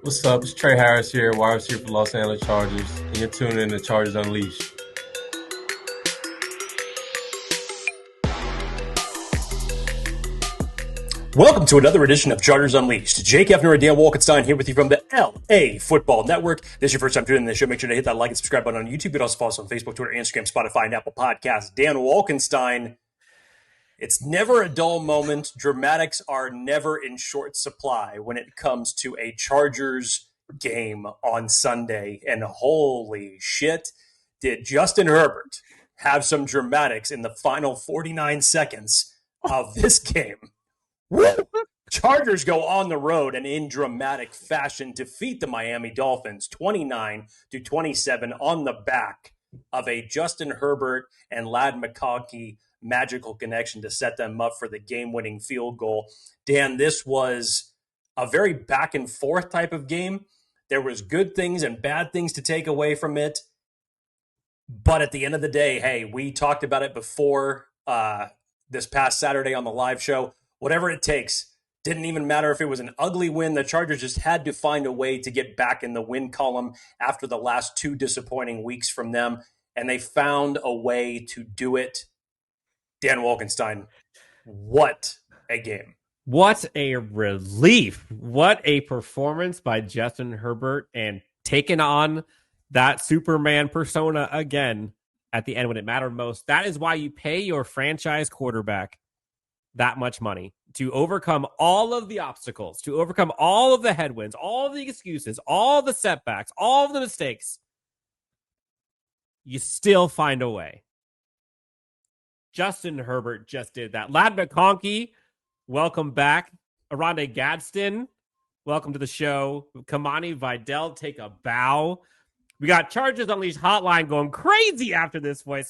What's up? It's Trey Harris here, wide receiver for Los Angeles Chargers, and you're tuning in to Chargers Unleashed. Welcome to another edition of Chargers Unleashed. Jake Hefner and Dan Wolkenstein here with you from the LAFB Network. If this is your first time tuning in the show, make sure to hit that like and subscribe button on YouTube. You can also follow us on Facebook, Twitter, Instagram, Spotify, and Apple Podcasts. Dan Wolkenstein. It's never a dull moment. Dramatics are never in short supply when it comes to a Chargers game on Sunday. And holy shit, did Justin Herbert have some dramatics in the final 49 seconds of this game. Chargers go on the road and in dramatic fashion defeat the Miami Dolphins 29-27 on the back of a Justin Herbert and Ladd McConkey magical connection to set them up for the game-winning field goal. Dan, this was a very back and forth type of game. There was good things and bad things to take away from it. But at the end of the day, hey, we talked about it before this past Saturday on the live show. Whatever it takes. Didn't even matter if it was an ugly win. The Chargers just had to find a way to get back in the win column after the last two disappointing weeks from them. And they found a way to do it. Dan Wolkenstein, what a game. What a relief. What a performance by Justin Herbert, and taking on that Superman persona again at the end when it mattered most. That is why you pay your franchise quarterback that much money, to overcome all of the obstacles, to overcome all of the headwinds, all of the excuses, all the setbacks, all of the mistakes. You still find a way. Justin Herbert just did that. Ladd McConkey, welcome back. Aronde Gadsden, welcome to the show. Kamani Vidal, take a bow. We got Chargers Unleashed hotline going crazy after this win.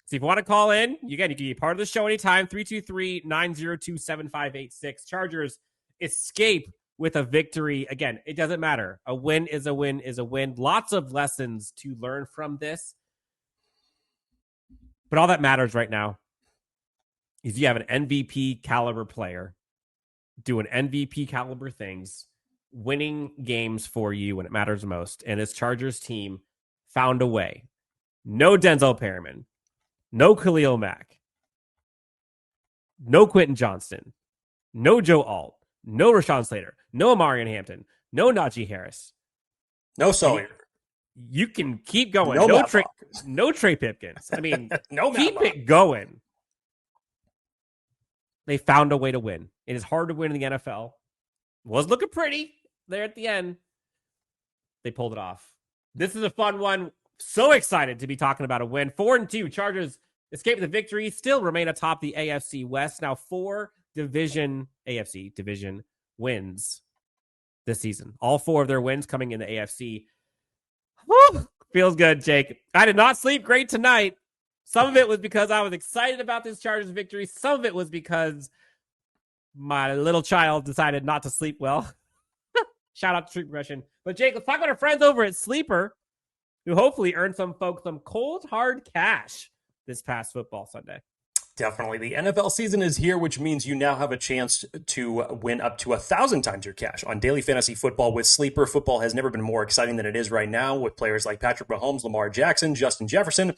So if you want to call in, you can be part of the show anytime, 323-902-7586. Chargers escape with a victory. Again, it doesn't matter. A win is a win is a win. Lots of lessons to learn from this. But all that matters right now is you have an MVP caliber player doing MVP caliber things, winning games for you when it matters most. And this Chargers team found a way. No Denzel Perryman. No Khalil Mack. No Quentin Johnston. No Joe Alt. No Rashawn Slater. No Amarian Hampton. No Najee Harris. No Sawyer. You can keep going. No Trey Pipkins. I mean, keep it going. They found a way to win. It is hard to win in the NFL. Was looking pretty there at the end. They pulled it off. This is a fun one. So excited to be talking about a win. 4-2. Chargers escape the victory. Still remain atop the AFC West. Now 4 AFC division wins this season. All 4 of their wins coming in the AFC. Woo! Feels good, Jake. I did not sleep great tonight. Some of it was because I was excited about this Chargers victory. Some of it was because my little child decided not to sleep well. Shout out to Street Progression. But Jake, let's talk about our friends over at Sleeper, who hopefully earned some folks some cold, hard cash this past football Sunday. Definitely. The NFL season is here, which means you now have a chance to win up to 1,000 times your cash on daily fantasy football with Sleeper. Football has never been more exciting than it is right now with players like Patrick Mahomes, Lamar Jackson, Justin Jefferson.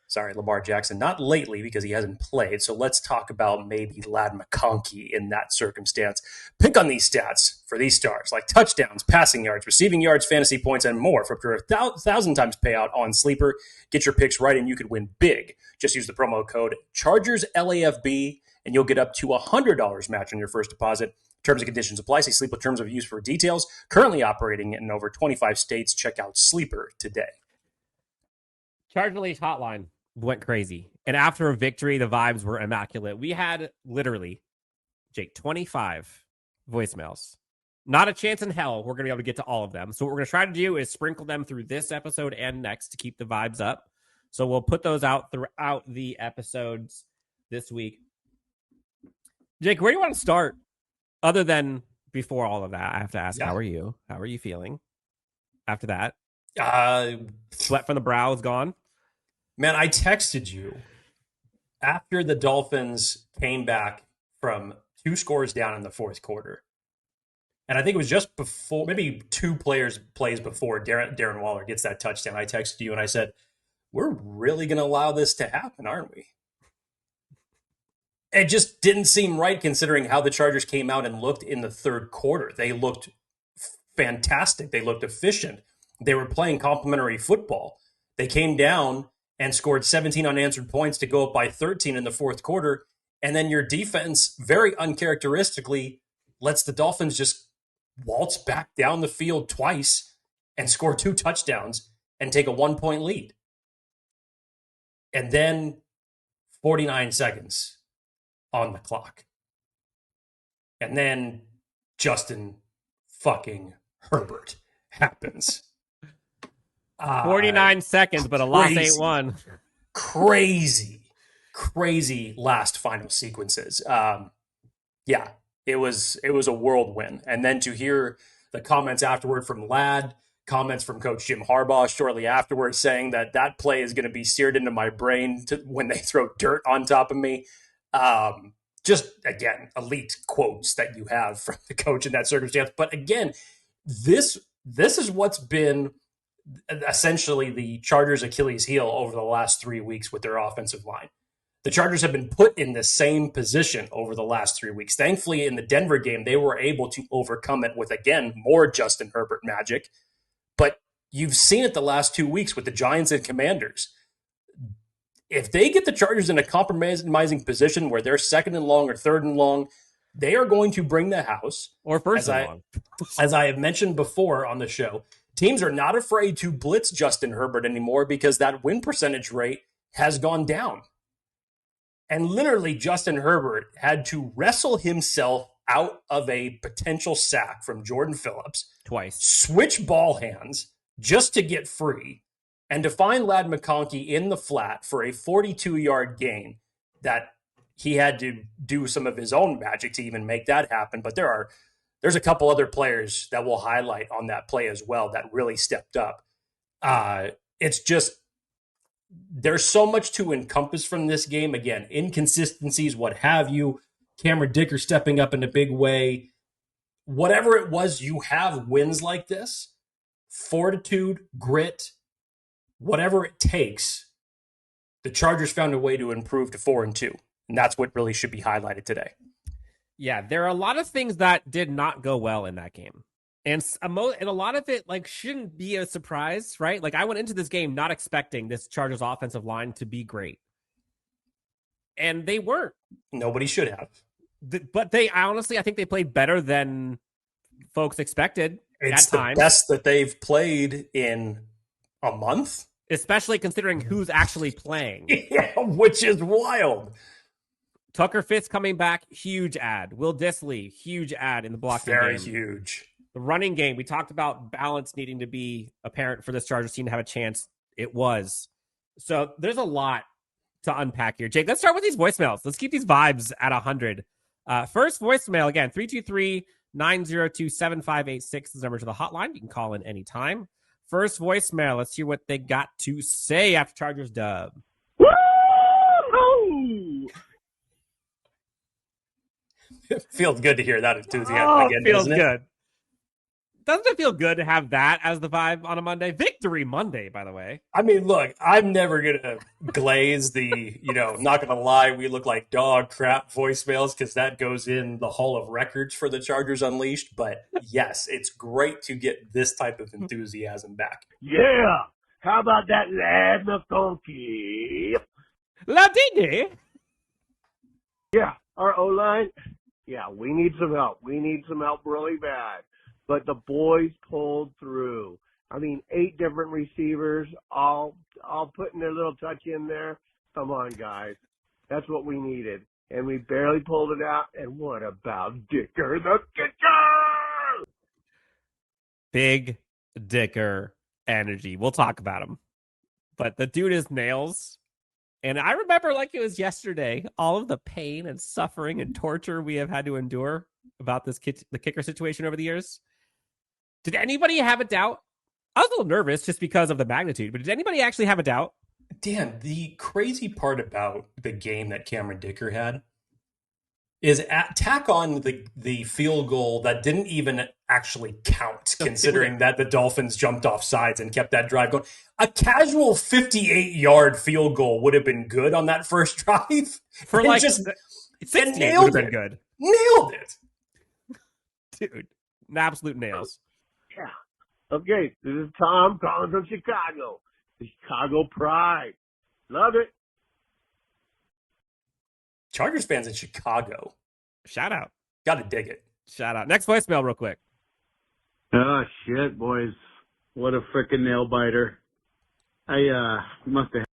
Sorry, Lamar Jackson, not lately because he hasn't played. So let's talk about maybe Ladd McConkey in that circumstance. Pick on these stats for these stars, like touchdowns, passing yards, receiving yards, fantasy points, and more for up to 1,000 times payout on Sleeper. Get your picks right and you could win big. Just use the promo code ChargersLAFB and you'll get up to $100 match on your first deposit. Terms and conditions apply. See Sleeper terms of use for details. Currently operating in over 25 states. Check out Sleeper today. Charger Unleashed hotline went crazy. And after a victory, the vibes were immaculate. We had literally, Jake, 25 voicemails. Not a chance in hell we're going to be able to get to all of them. So what we're going to try to do is sprinkle them through this episode and next to keep the vibes up. So we'll put those out throughout the episodes this week. Jake, where do you want to start? Other than before all of that, I have to ask, How are you? How are you feeling after that? Sweat from the brow is gone. Man, I texted you after the Dolphins came back from 2 scores down in the fourth quarter. And I think it was just before, maybe two plays before Darren Waller gets that touchdown. I texted you and I said, we're really going to allow this to happen, aren't we? It just didn't seem right considering how the Chargers came out and looked in the third quarter. They looked fantastic. They looked efficient. They were playing complementary football. They came down and scored 17 unanswered points to go up by 13 in the fourth quarter. And then your defense, very uncharacteristically, lets the Dolphins just waltz back down the field twice and score 2 touchdowns and take a 1-point lead. And then 49 seconds on the clock. And then Justin fucking Herbert happens. 49 seconds, but a loss ain't one. Crazy last final sequences. Yeah, it was a whirlwind. And then to hear the comments afterward from Ladd, comments from Coach Jim Harbaugh shortly afterwards saying that play is going to be seared into my brain when they throw dirt on top of me. Just, again, elite quotes that you have from the coach in that circumstance. But again, this is what's been essentially the Chargers' Achilles heel over the last 3 weeks with their offensive line. The Chargers have been put in the same position over the last 3 weeks. Thankfully, in the Denver game, they were able to overcome it with, again, more Justin Herbert magic. But you've seen it the last 2 weeks with the Giants and Commanders. If they get the Chargers in a compromising position where they're second and long or third and long, they are going to bring the house. Or first and long. As I have mentioned before on the show, teams are not afraid to blitz Justin Herbert anymore because that win percentage rate has gone down. And literally, Justin Herbert had to wrestle himself out of a potential sack from Jordan Phillips. Twice. Switch ball hands just to get free. And to find Ladd McConkey in the flat for a 42-yard gain that he had to do some of his own magic to even make that happen. But there's a couple other players that we'll highlight on that play as well that really stepped up. It's just, there's so much to encompass from this game. Again, inconsistencies, what have you. Cameron Dicker stepping up in a big way. Whatever it was, you have wins like this. Fortitude, grit, whatever it takes. The Chargers found a way to improve to 4-2. And that's what really should be highlighted today. Yeah, there are a lot of things that did not go well in that game. And a lot of it shouldn't be a surprise, right? I went into this game not expecting this Chargers offensive line to be great. And they weren't. Nobody should have. But I think they played better than folks expected it's at times. The best that they've played in a month. Especially considering who's actually playing. Yeah, which is wild. Tucker Fitz coming back, huge ad. Will Dissly, huge ad in the blocking Very game. huge. The running game, we talked about balance needing to be apparent for this Chargers team to have a chance. It was. So there's a lot to unpack here. Jake, let's start with these voicemails. Let's keep these vibes at 100. First voicemail, again, 323-902-7586 is the number to the hotline. You can call in anytime. First voicemail, let's hear what they got to say after Chargers dub. Woo-hoo! It feels good to hear that enthusiasm again, feels doesn't it? Good. Doesn't it feel good to have that as the vibe on a Monday? Victory Monday, by the way. I mean, look, I'm never going to glaze the, not going to lie, we look like dog crap voicemails because that goes in the Hall of Records for the Chargers Unleashed. But yes, it's great to get this type of enthusiasm back. Yeah. How about that Ladd McConkey? Ladini. Yeah. Our O-line, yeah, we need some help. We need some help really bad. But the boys pulled through. I mean, 8 different receivers, all putting their little touch in there. Come on, guys. That's what we needed. And we barely pulled it out. And what about Dicker the Kicker? Big Dicker energy. We'll talk about him. But the dude is nails. And I remember like it was yesterday, all of the pain and suffering and torture we have had to endure about the kicker situation over the years. Did anybody have a doubt? I was a little nervous just because of the magnitude, but did anybody actually have a doubt? Dan, the crazy part about the game that Cameron Dicker had is tack on the field goal that didn't even actually count, considering that the Dolphins jumped off sides and kept that drive going. A casual 58-yard field goal would have been good on that first drive. For like just 68 would have been good. Nailed it. Dude, an absolute nails. Yeah. Okay, this is Tom calling from Chicago. The Chicago Pride. Love it. Chargers fans in Chicago. Shout out. Gotta dig it. Shout out. Next voicemail real quick. Oh, shit, boys. What a frickin' nail biter. I must have...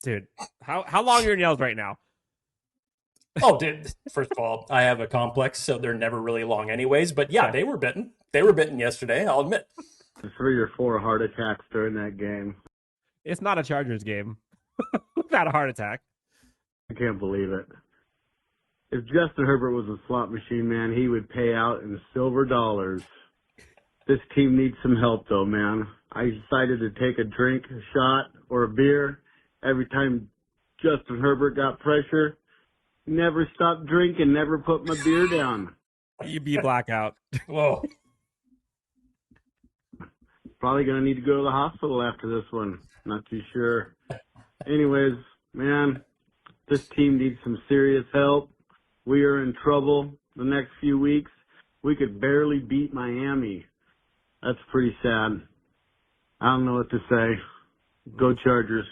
Dude, how long are your nails right now? Oh, dude, first of all, I have a complex, so they're never really long anyways. But yeah, they were bitten. They were bitten yesterday, I'll admit. 3 or 4 heart attacks during that game. It's not a Chargers game without a heart attack. I can't believe it. If Justin Herbert was a slot machine, man, he would pay out in silver dollars. This team needs some help, though, man. I decided to take a drink, a shot, or a beer every time Justin Herbert got pressure. Never stopped drinking, never put my beer down. You be blackout. Whoa. Probably going to need to go to the hospital after this one. Not too sure. Anyways, man, this team needs some serious help. We are in trouble the next few weeks. We could barely beat Miami. That's pretty sad. I don't know what to say. Go Chargers.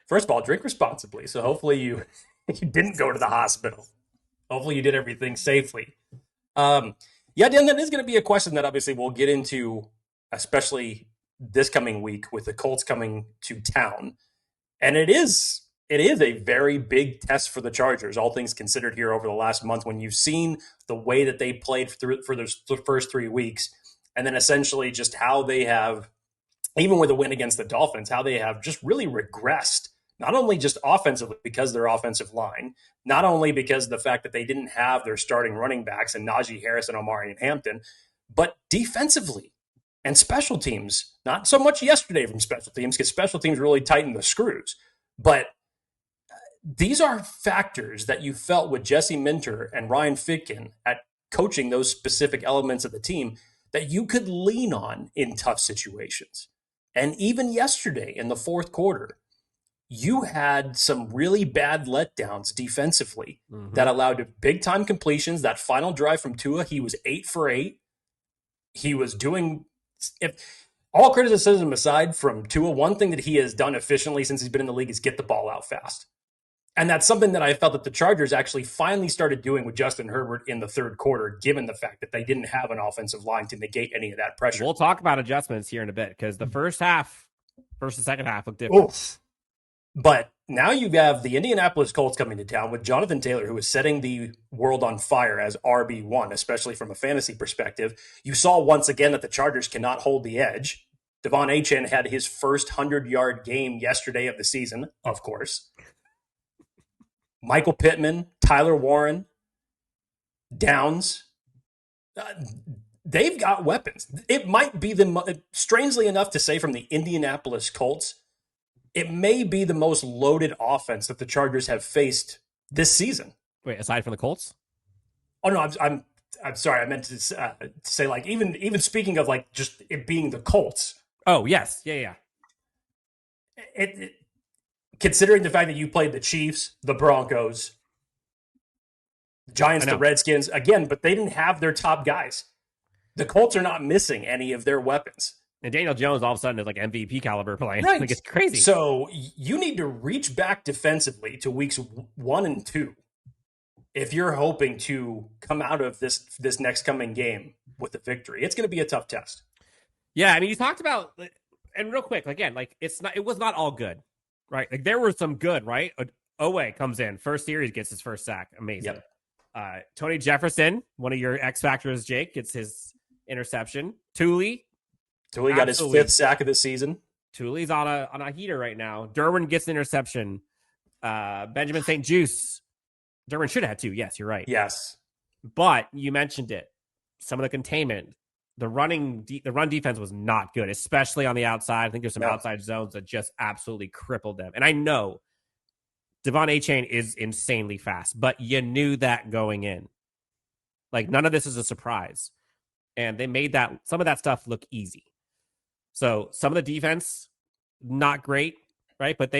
First of all, drink responsibly. So hopefully you didn't go to the hospital. Hopefully you did everything safely. Yeah, Dan, that is going to be a question that obviously we'll get into, especially this coming week with the Colts coming to town. And it is a very big test for the Chargers, all things considered here over the last month, when you've seen the way that they played for the first 3 weeks, and then essentially just how they have, even with a win against the Dolphins, how they have just really regressed, not only just offensively because of their offensive line, not only because of the fact that they didn't have their starting running backs and Najee Harris and Omari and Hampton, but defensively and special teams. Not so much yesterday from special teams, because special teams really tightened the screws, but these are factors that you felt with Jesse Minter and Ryan Fitkin at coaching those specific elements of the team that you could lean on in tough situations. And even yesterday in the fourth quarter, you had some really bad letdowns defensively that allowed big-time completions. That final drive from Tua, he was 8 for 8. He was doing, if all criticism aside from Tua, one thing that he has done efficiently since he's been in the league is get the ball out fast. And that's something that I felt that the Chargers actually finally started doing with Justin Herbert in the third quarter, given the fact that they didn't have an offensive line to negate any of that pressure. We'll talk about adjustments here in a bit, because the first and second half look different. Oof. But now you have the Indianapolis Colts coming to town with Jonathan Taylor, who is setting the world on fire as RB1, especially from a fantasy perspective. You saw once again that the Chargers cannot hold the edge. Devon Achane had his first 100-yard game yesterday of the season, of course. Michael Pittman, Tyler Warren, Downs, they've got weapons. It might be strangely enough to say, from the Indianapolis Colts, it may be the most loaded offense that the Chargers have faced this season. Wait, aside from the Colts? Oh no, I'm sorry. I meant to say, like, even speaking of, like, just it being the Colts. Oh yes, yeah. It considering the fact that you played the Chiefs, the Broncos, the Giants, the Redskins, again, but they didn't have their top guys. The Colts are not missing any of their weapons. And Daniel Jones all of a sudden is like MVP caliber playing. Right. Like, it's crazy. So you need to reach back defensively to weeks 1 and 2 if you're hoping to come out of this next coming game with a victory. It's going to be a tough test. Yeah, I mean, you talked about, and real quick, again, like, it was not all good. Right, like there were some good, right? Owe comes in, first series, gets his first sack. Amazing. Yep. Tony Jefferson, one of your X factors, Jake, gets his interception. Thule got his 5th sack of the season. Thule's on a heater right now. Derwin gets an interception. Benjamin St. Juice. Derwin should have had 2. Yes, you're right. Yes. But you mentioned it. Some of the containment. The run defense was not good, especially on the outside. I think there's some outside zones that just absolutely crippled them. And I know Devon Achane is insanely fast, but you knew that going in. Like, none of this is a surprise. And they made some of that stuff look easy. So some of the defense, not great, right? But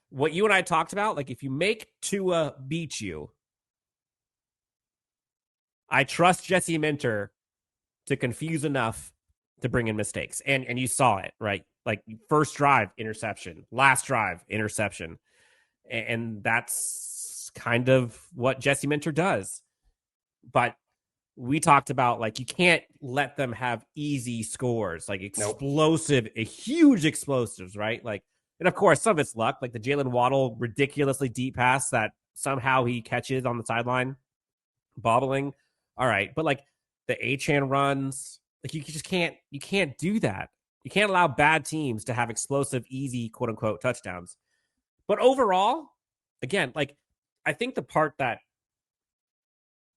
what you and I talked about, like, if you make Tua beat you, I trust Jesse Minter to confuse enough to bring in mistakes. And you saw it, right? Like, first drive, interception. Last drive, interception. And that's kind of what Jesse Minter does. But we talked about, like, you can't let them have easy scores, like explosive, huge explosives, right? Like, and of course, some of it's luck, like the Jalen Waddle ridiculously deep pass that somehow he catches on the sideline, bobbling. All right. But like the Achane runs, like you can't do that. You can't allow bad teams to have explosive, easy, quote unquote, touchdowns. But overall, again, like, I think the part that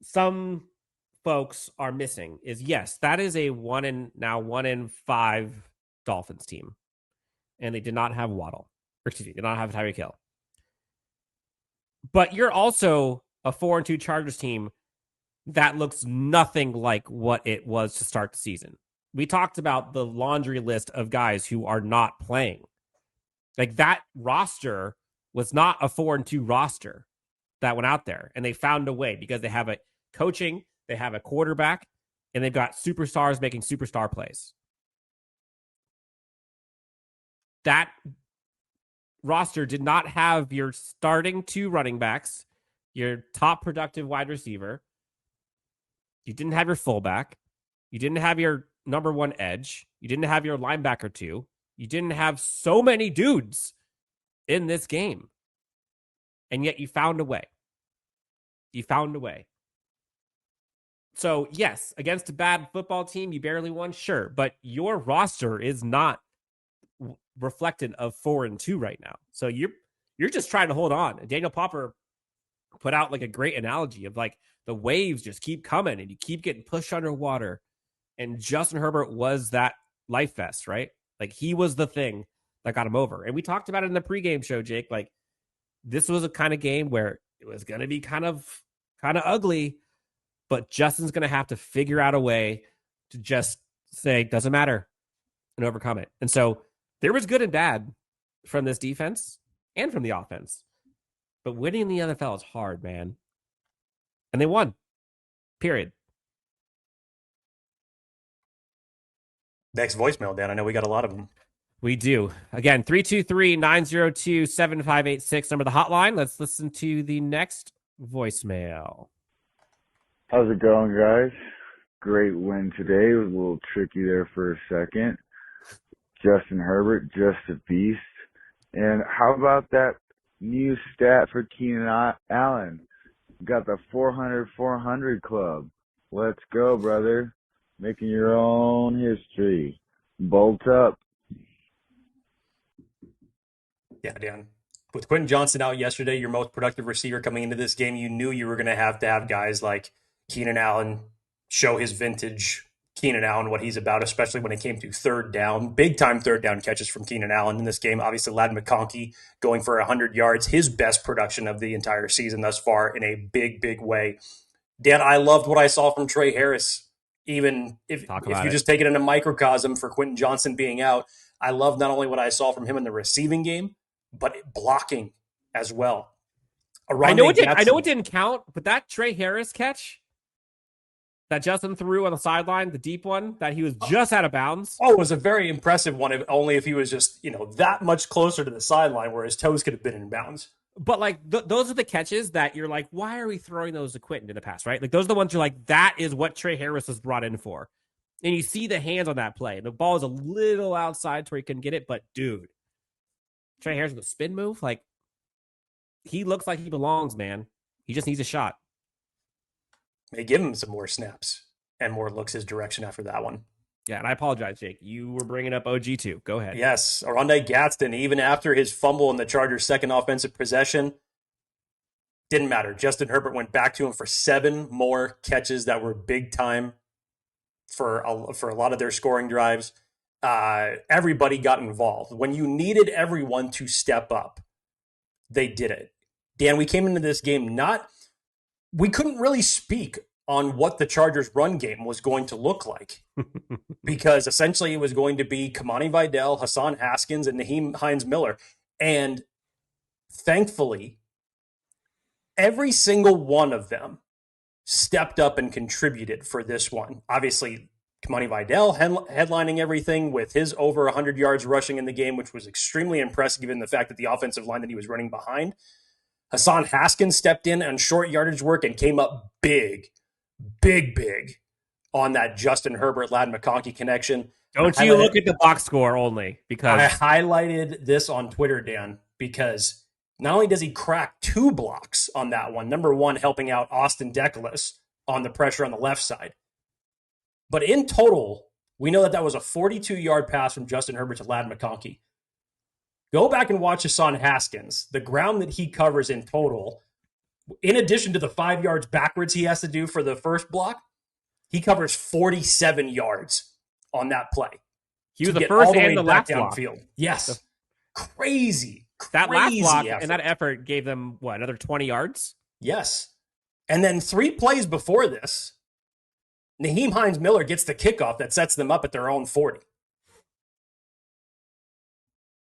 some folks are missing is, yes, that is a 1 in 5 Dolphins team. And they did not have Waddle. Or excuse me, did not have Tyreek Hill. But you're also a 4-2 Chargers team that looks nothing like what it was to start the season. We talked about the laundry list of guys who are not playing. Like, that roster was not a 4-2 roster that went out there. And they found a way because they have a coaching, they have a quarterback, and they've got superstars making superstar plays. That roster did not have your starting 2 running backs, your top productive wide receiver. You didn't have your fullback. You didn't have your number 1 edge. You didn't have your linebacker 2. You didn't have so many dudes in this game. And yet you found a way. You found a way. So, yes, against a bad football team, you barely won, sure. But your roster is not reflected of 4-2 right now. So you're just trying to hold on. And Daniel Popper put out like a great analogy of like the waves just keep coming and you keep getting pushed underwater. And Justin Herbert was that life vest, right? Like, he was the thing that got him over. And we talked about it in the pregame show, Jake. Like, this was a kind of game where it was going to be kind of ugly, but Justin's going to have to figure out a way to just say, doesn't matter, and overcome it. And so there was good and bad from this defense and from the offense. But winning in the NFL is hard, man. And they won. Period. Next voicemail, Dan. I know we got a lot of them. We do. Again, 323-902-7586, number of the hotline. Let's listen to the next voicemail. How's it going, guys? Great win today. It was a little tricky there for a second. Justin Herbert, just a beast. And how about that new stat for Keenan Allen? Got the 400-400 club. Let's go, brother. Making your own history. Bolt up. Yeah, Dan. With Quentin Johnson out yesterday, your most productive receiver coming into this game, you knew you were going to have guys like Keenan Allen show his vintage Keenan Allen, what he's about, especially when it came to third down. Big-time third down catches from Keenan Allen in this game. Obviously, Ladd McConkey going for 100 yards, his best production of the entire season thus far in a big, big way. Dan, I loved what I saw from Trey Harris, even if you just take it in a microcosm for Quentin Johnson being out. I love not only what I saw from him in the receiving game, but blocking as well. I know it didn't count, but that Trey Harris catch that Justin threw on the sideline, the deep one, that he was just out of bounds. Oh, it was a very impressive one, if he was just, that much closer to the sideline where his toes could have been in bounds. But, like, those are the catches that you're like, why are we throwing those to Quentin in the past, right? Like, those are the ones you're like, that is what Trey Harris was brought in for. And you see the hands on that play. The ball is a little outside to where he couldn't get it, but, dude, Trey Harris with a spin move, like, he looks like he belongs, man. He just needs a shot. May give him some more snaps and more looks his direction after that one. Yeah, and I apologize, Jake. You were bringing up OG too. Go ahead. Yes, Oronde Gadsden, even after his fumble in the Chargers' second offensive possession, didn't matter. Justin Herbert went back to him for 7 more catches that were big time for a lot of their scoring drives. Everybody got involved. When you needed everyone to step up, they did it. Dan, we came into this game we couldn't really speak on what the Chargers' run game was going to look like because essentially it was going to be Kamani Vidal, Hassan Haskins, and Naheem Hines-Miller. And thankfully, every single one of them stepped up and contributed for this one. Obviously, Kamani Vidal headlining everything with his over 100 yards rushing in the game, which was extremely impressive given the fact that the offensive line that he was running behind. Hassan Haskins stepped in on short yardage work and came up big on that Justin Herbert, Ladd McConkey connection. Don't you look at the box score only, because I highlighted this on Twitter, Dan, because not only does he crack 2 blocks on that one, number one, helping out Austin Deculus on the pressure on the left side, but in total, we know that was a 42-yard pass from Justin Herbert to Ladd McConkey. Go back and watch Hassan Haskins. The ground that he covers in total, in addition to the 5 yards backwards he has to do for the first block, he covers 47 yards on that play. He was the first and the last block. Downfield. Yes. Crazy. That last block effort. and that effort gave them, another 20 yards? Yes. And then 3 plays before this, Naheem Hines-Miller gets the kickoff that sets them up at their own 40.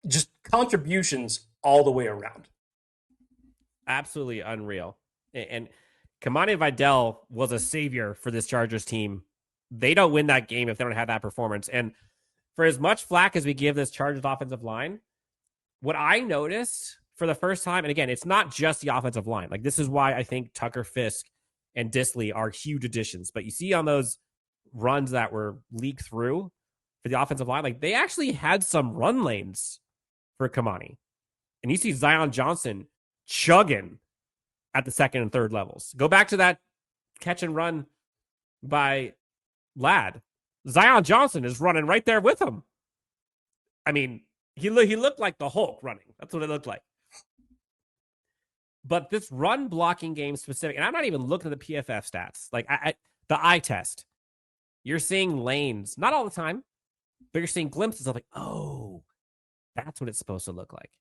Just contributions all the way around. Absolutely unreal. And Kamani Vidal was a savior for this Chargers team. They don't win that game if they don't have that performance. And for as much flack as we give this Chargers offensive line, what I noticed for the first time, and again, it's not just the offensive line. Like, this is why I think Tucker Fisk and Disley are huge additions. But you see on those runs that were leaked through for the offensive line, like, they actually had some run lanes for Kamani. And you see Zion Johnson chugging at the second and third levels. Go back to that catch and run by Ladd. Zion Johnson is running right there with him. I mean, he looked like the Hulk running. That's what it looked like. But this run blocking game specific, and I'm not even looking at the PFF stats, like the eye test, you're seeing lanes, not all the time, but you're seeing glimpses of like, oh, that's what it's supposed to look like.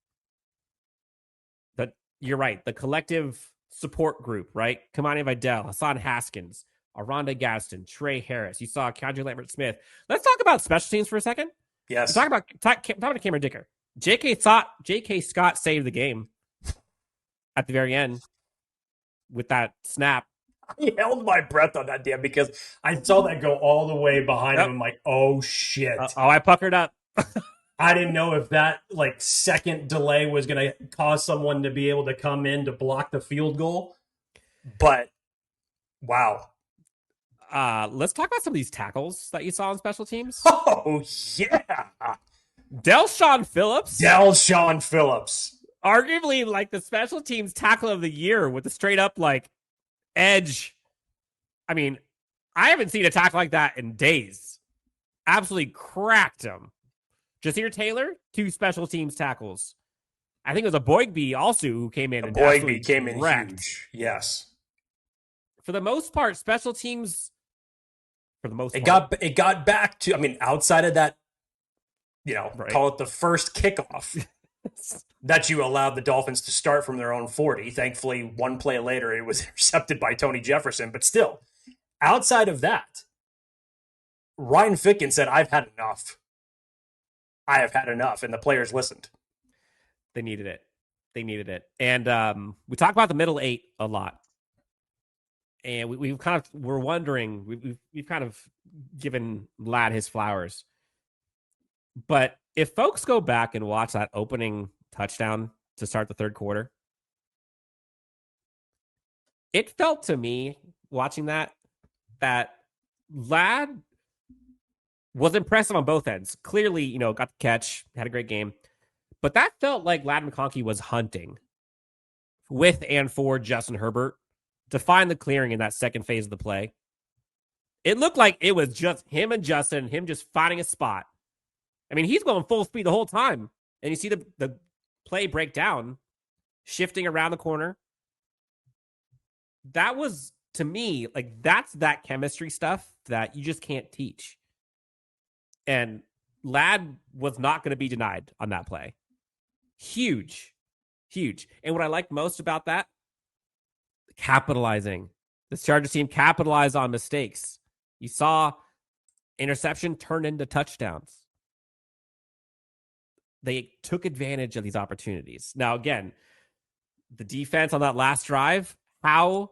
But you're right. The collective support group, right? Kamani Vidal, Hassan Haskins, Aronda Gaston, Trey Harris. You saw Kendrick Lambert-Smith. Let's talk about special teams for a second. Yes. Talk about Cameron Dicker. J.K. Scott saved the game at the very end with that snap. I held my breath on that, Dan, because I saw that go all the way behind him. I'm like, oh, shit. I puckered up. I didn't know if that second delay was going to cause someone to be able to come in to block the field goal. But, wow. Let's talk about some of these tackles that you saw on special teams. Oh, yeah. Del'Shawn Phillips. Arguably like the special teams tackle of the year with the straight up edge. I mean, I haven't seen a tackle like that in days. Absolutely cracked him. Jasir Taylor, 2 special teams tackles. I think it was a Boygby also who came in. Boygby came in huge. Yes. For the most part, special teams, it got back to, outside of that, right, call it the first kickoff that you allowed the Dolphins to start from their own 40. Thankfully, one play later, it was intercepted by Tony Jefferson. But still, outside of that, Ryan Ficken said, I've had enough. I have had enough. And the players listened. They needed it. And we talk about the middle 8 a lot. And we've we're wondering, we've kind of given Ladd his flowers. But if folks go back and watch that opening touchdown to start the third quarter, it felt to me watching that Ladd was impressive on both ends. Clearly, got the catch, had a great game. But that felt like Ladd McConkey was hunting with and for Justin Herbert to find the clearing in that second phase of the play. It looked like it was just him and Justin, him just finding a spot. I mean, he's going full speed the whole time. And you see the play break down, shifting around the corner. That was, to me, that's that chemistry stuff that you just can't teach. And Ladd was not going to be denied on that play. Huge Huge. And what I like most about that, capitalizing. This Chargers team capitalized on mistakes. You saw interception turn into touchdowns. They took advantage of these opportunities. Now, again, the defense on that last drive, how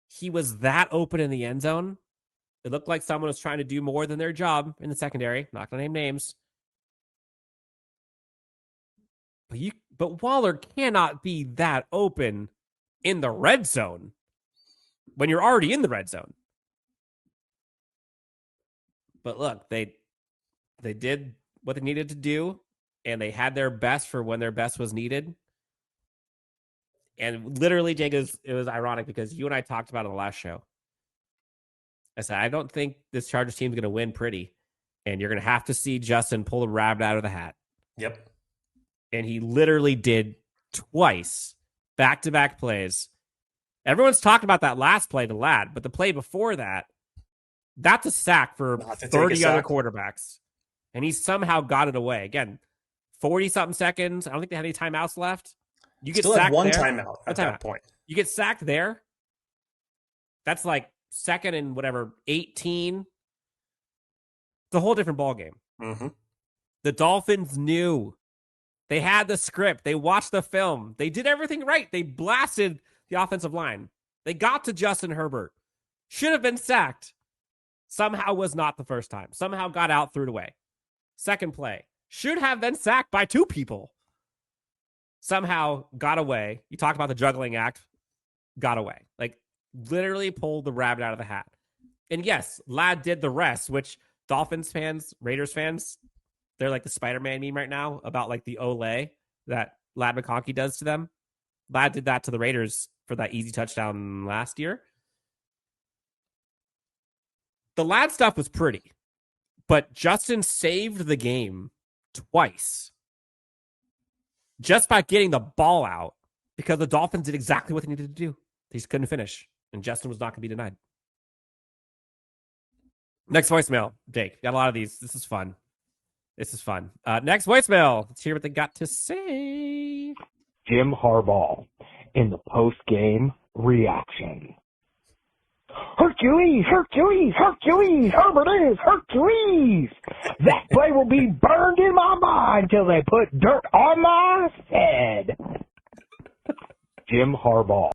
he was that open in the end zone. It looked like someone was trying to do more than their job in the secondary. Not going to name names. But Waller cannot be that open in the red zone when you're already in the red zone. But look, they did what they needed to do, and they had their best for when their best was needed. And literally, Jake, it was ironic because you and I talked about it on the last show. I said, I don't think this Chargers team is going to win pretty, and you're going to have to see Justin pull the rabbit out of the hat. Yep. And he literally did twice, back-to-back plays. Everyone's talked about that last play to Ladd, but the play before that, that's a sack for 30 other quarterbacks. And he somehow got it away. Again, 40-something seconds. I don't think they had any timeouts left. You get still sacked had one there. timeout at that point. You get sacked there. That's like second and whatever, 18. It's a whole different ballgame. Mm-hmm. The Dolphins knew. They had the script. They watched the film. They did everything right. They blasted the offensive line. They got to Justin Herbert. Should have been sacked. Somehow was not the first time. Somehow got out, threw it away. Second play. Should have been sacked by two people. Somehow got away. You talk about the juggling act. Got away. Like, literally pulled the rabbit out of the hat. And yes, Ladd did the rest, which Dolphins fans, Raiders fans, they're like the Spider-Man meme right now about like the Olay that Ladd McConkey does to them. Ladd did that to the Raiders for that easy touchdown last year. The Ladd stuff was pretty, but Justin saved the game twice just by getting the ball out because the Dolphins did exactly what they needed to do. They just couldn't finish, and Justin was not going to be denied. Next voicemail, Jake. Got a lot of these. This is fun. Next voicemail. Let's hear what they got to say. Jim Harbaugh in the post-game reaction. Hercules, Hercules, Hercules, Herbert is Hercules. That play will be burned in my mind till they put dirt on my head. Jim Harbaugh.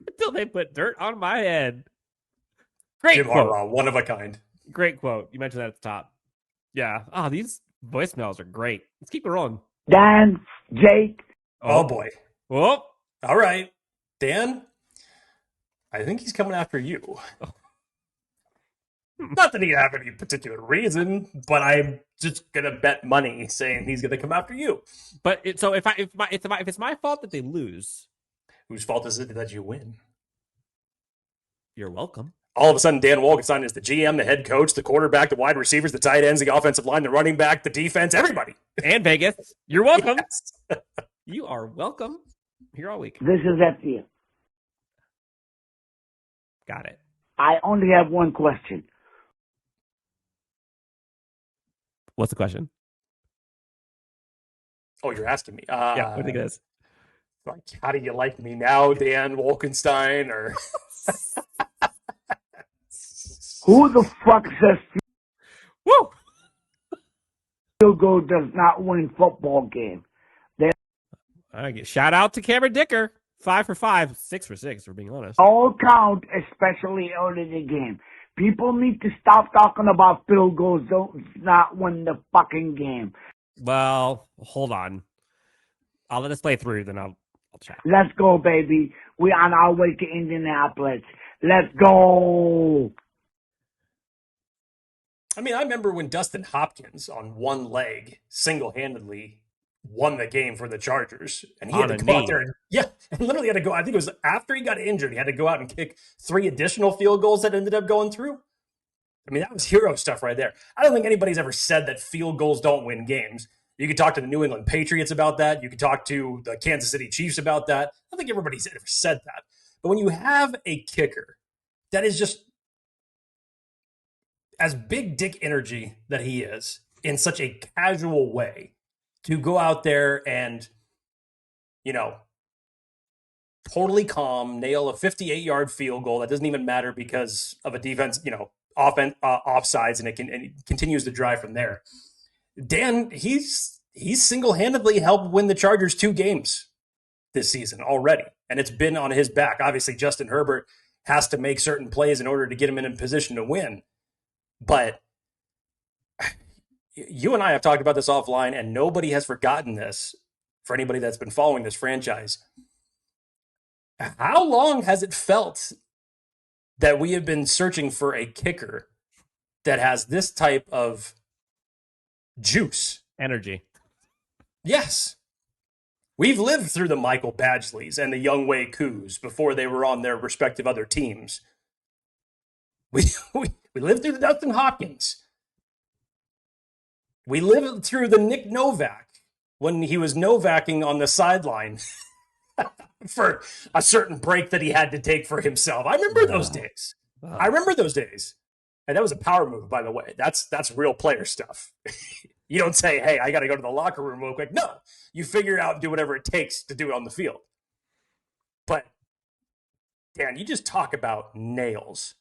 Until they put dirt on my head. Great Jim quote. Harbaugh, one of a kind. Great quote. You mentioned that at the top. Yeah. Oh, these voicemails are great. Let's keep it rolling. Dan, Jake. Oh boy. Oh. All right. Dan, I think he's coming after you. Not that he'd have any particular reason, but I'm just going to bet money saying he's going to come after you. But if it's my fault that they lose, whose fault is it that you win? You're welcome. All of a sudden, Dan Wolkenstein is the GM, the head coach, the quarterback, the wide receivers, the tight ends, the offensive line, the running back, the defense, everybody. And Vegas. You're welcome. Yes. You are welcome. Here all week. This is FDM. Got it. I only have one question. What's the question? Oh, you're asking me. Yeah, what do you think it is? Like, how do you like me now, Dan Wolkenstein? Or Who the fuck says Woo! field goal does not win football game? Shout out to Cameron Dicker. 5 for 5, 6 for 6, for being honest. All count, especially early in the game. People need to stop talking about field goals don't not win the fucking game. Well, hold on. I'll let us play through, then I'll chat. Let's go, baby. We're on our way to Indianapolis. Let's go. I mean, I remember when Dustin Hopkins on one leg single-handedly won the game for the Chargers, and he had to go out there and literally had to go. I think it was after he got injured, he had to go out and kick 3 additional field goals that ended up going through. I mean, that was hero stuff right there. I don't think anybody's ever said that field goals don't win games. You could talk to the New England Patriots about that. You could talk to the Kansas City Chiefs about that. I don't think everybody's ever said that. But when you have a kicker that is just as big dick energy that he is, in such a casual way to go out there and, totally calm, nail a 58-yard field goal that doesn't even matter because of a defense, offsides, and it continues to drive from there. Dan, he's single-handedly helped win the Chargers 2 games this season already, and it's been on his back. Obviously, Justin Herbert has to make certain plays in order to get him in a position to win. But you and I have talked about this offline, and nobody has forgotten this for anybody that's been following this franchise. How long has it felt that we have been searching for a kicker that has this type of juice? Energy. Yes. We've lived through the Michael Badgeleys and the Younghoe Koos before they were on their respective other teams. We lived through the Dustin Hopkins. We lived through the Nick Novak when he was Novacking on the sideline for a certain break that he had to take for himself. I remember those days. And that was a power move, by the way. That's real player stuff. You don't say, hey, I got to go to the locker room real quick. No, you figure it out and do whatever it takes to do it on the field. But, Dan, you just talk about nails.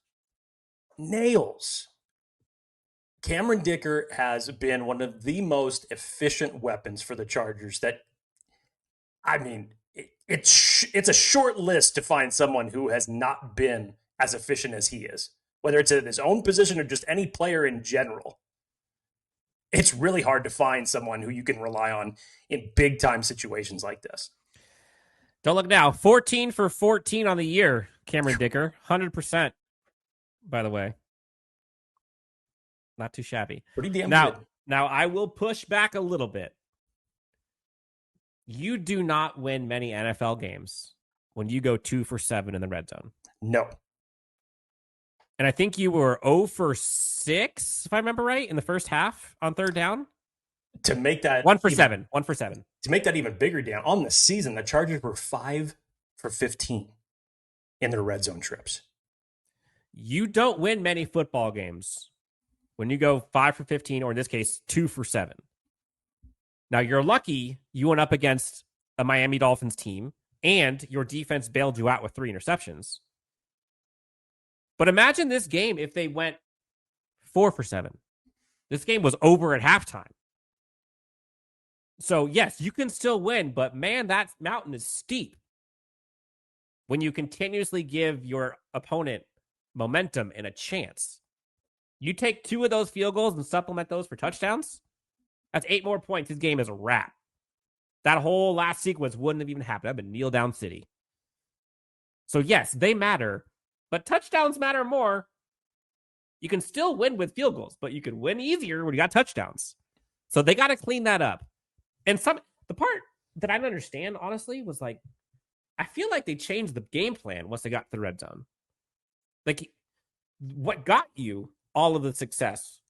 Nails. Cameron Dicker has been one of the most efficient weapons for the Chargers that, it's a short list to find someone who has not been as efficient as he is, whether it's in his own position or just any player in general. It's really hard to find someone who you can rely on in big-time situations like this. Don't look now. 14 for 14 on the year, Cameron Dicker. 100%, by the way. Not too shabby. Pretty damn good. Now, I will push back a little bit. You do not win many NFL games when you go 2 for 7 in the red zone. No. And I think you were 0 for 6, if I remember right, in the first half on third down. To make that 1 for 7. 1 for 7. To make that even bigger, Dan, on the season, the Chargers were 5 for 15 in their red zone trips. You don't win many football games when you go 5 for 15, or in this case, 2 for 7. Now, you're lucky you went up against a Miami Dolphins team and your defense bailed you out with 3 interceptions. But imagine this game if they went 4 for 7. This game was over at halftime. So, yes, you can still win, but man, that mountain is steep when you continuously give your opponent momentum and a chance. You take 2 of those field goals and supplement those for touchdowns, that's 8 more points. This game is a wrap. That whole last sequence wouldn't have even happened. I've been kneel down city. So, yes, they matter, but touchdowns matter more. You can still win with field goals, but you can win easier when you got touchdowns. So they got to clean that up. And the part that I didn't understand, honestly, was like, I feel like they changed the game plan once they got to the red zone. Like, what got you all of the success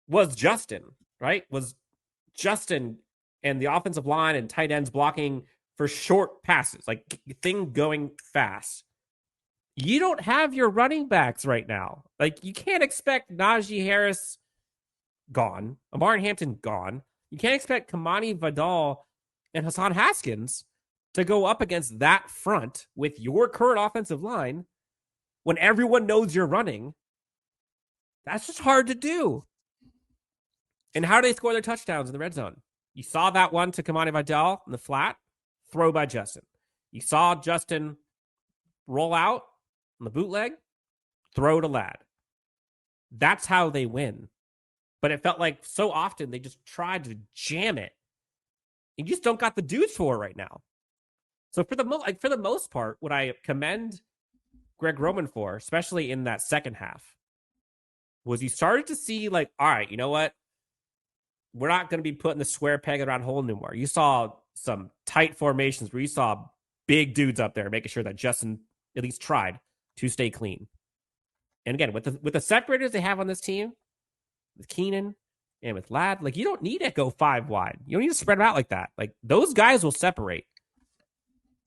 was Justin, right? Was Justin and the offensive line and tight ends blocking for short passes, like thing going fast. You don't have your running backs right now. Like, you can't expect Najee Harris gone, Amari Hampton gone. You can't expect Kamani Vidal and Hassan Haskins to go up against that front with your current offensive line when everyone knows you're running. That's just hard to do. And how do they score their touchdowns in the red zone? You saw that one to Kamani Vidal in the flat, throw by Justin. You saw Justin roll out on the bootleg, throw to Ladd. That's how they win. But it felt like so often they just tried to jam it. You just don't got the dudes for it right now. So for the most part, what I commend Greg Roman for, especially in that second half, was you started to see like, all right, you know what? We're not going to be putting the square peg around hole anymore. You saw some tight formations where you saw big dudes up there making sure that Justin at least tried to stay clean. And again, with the separators they have on this team, with Keenan and with Ladd, like, you don't need to go 5 wide. You don't need to spread them out like that. Like, those guys will separate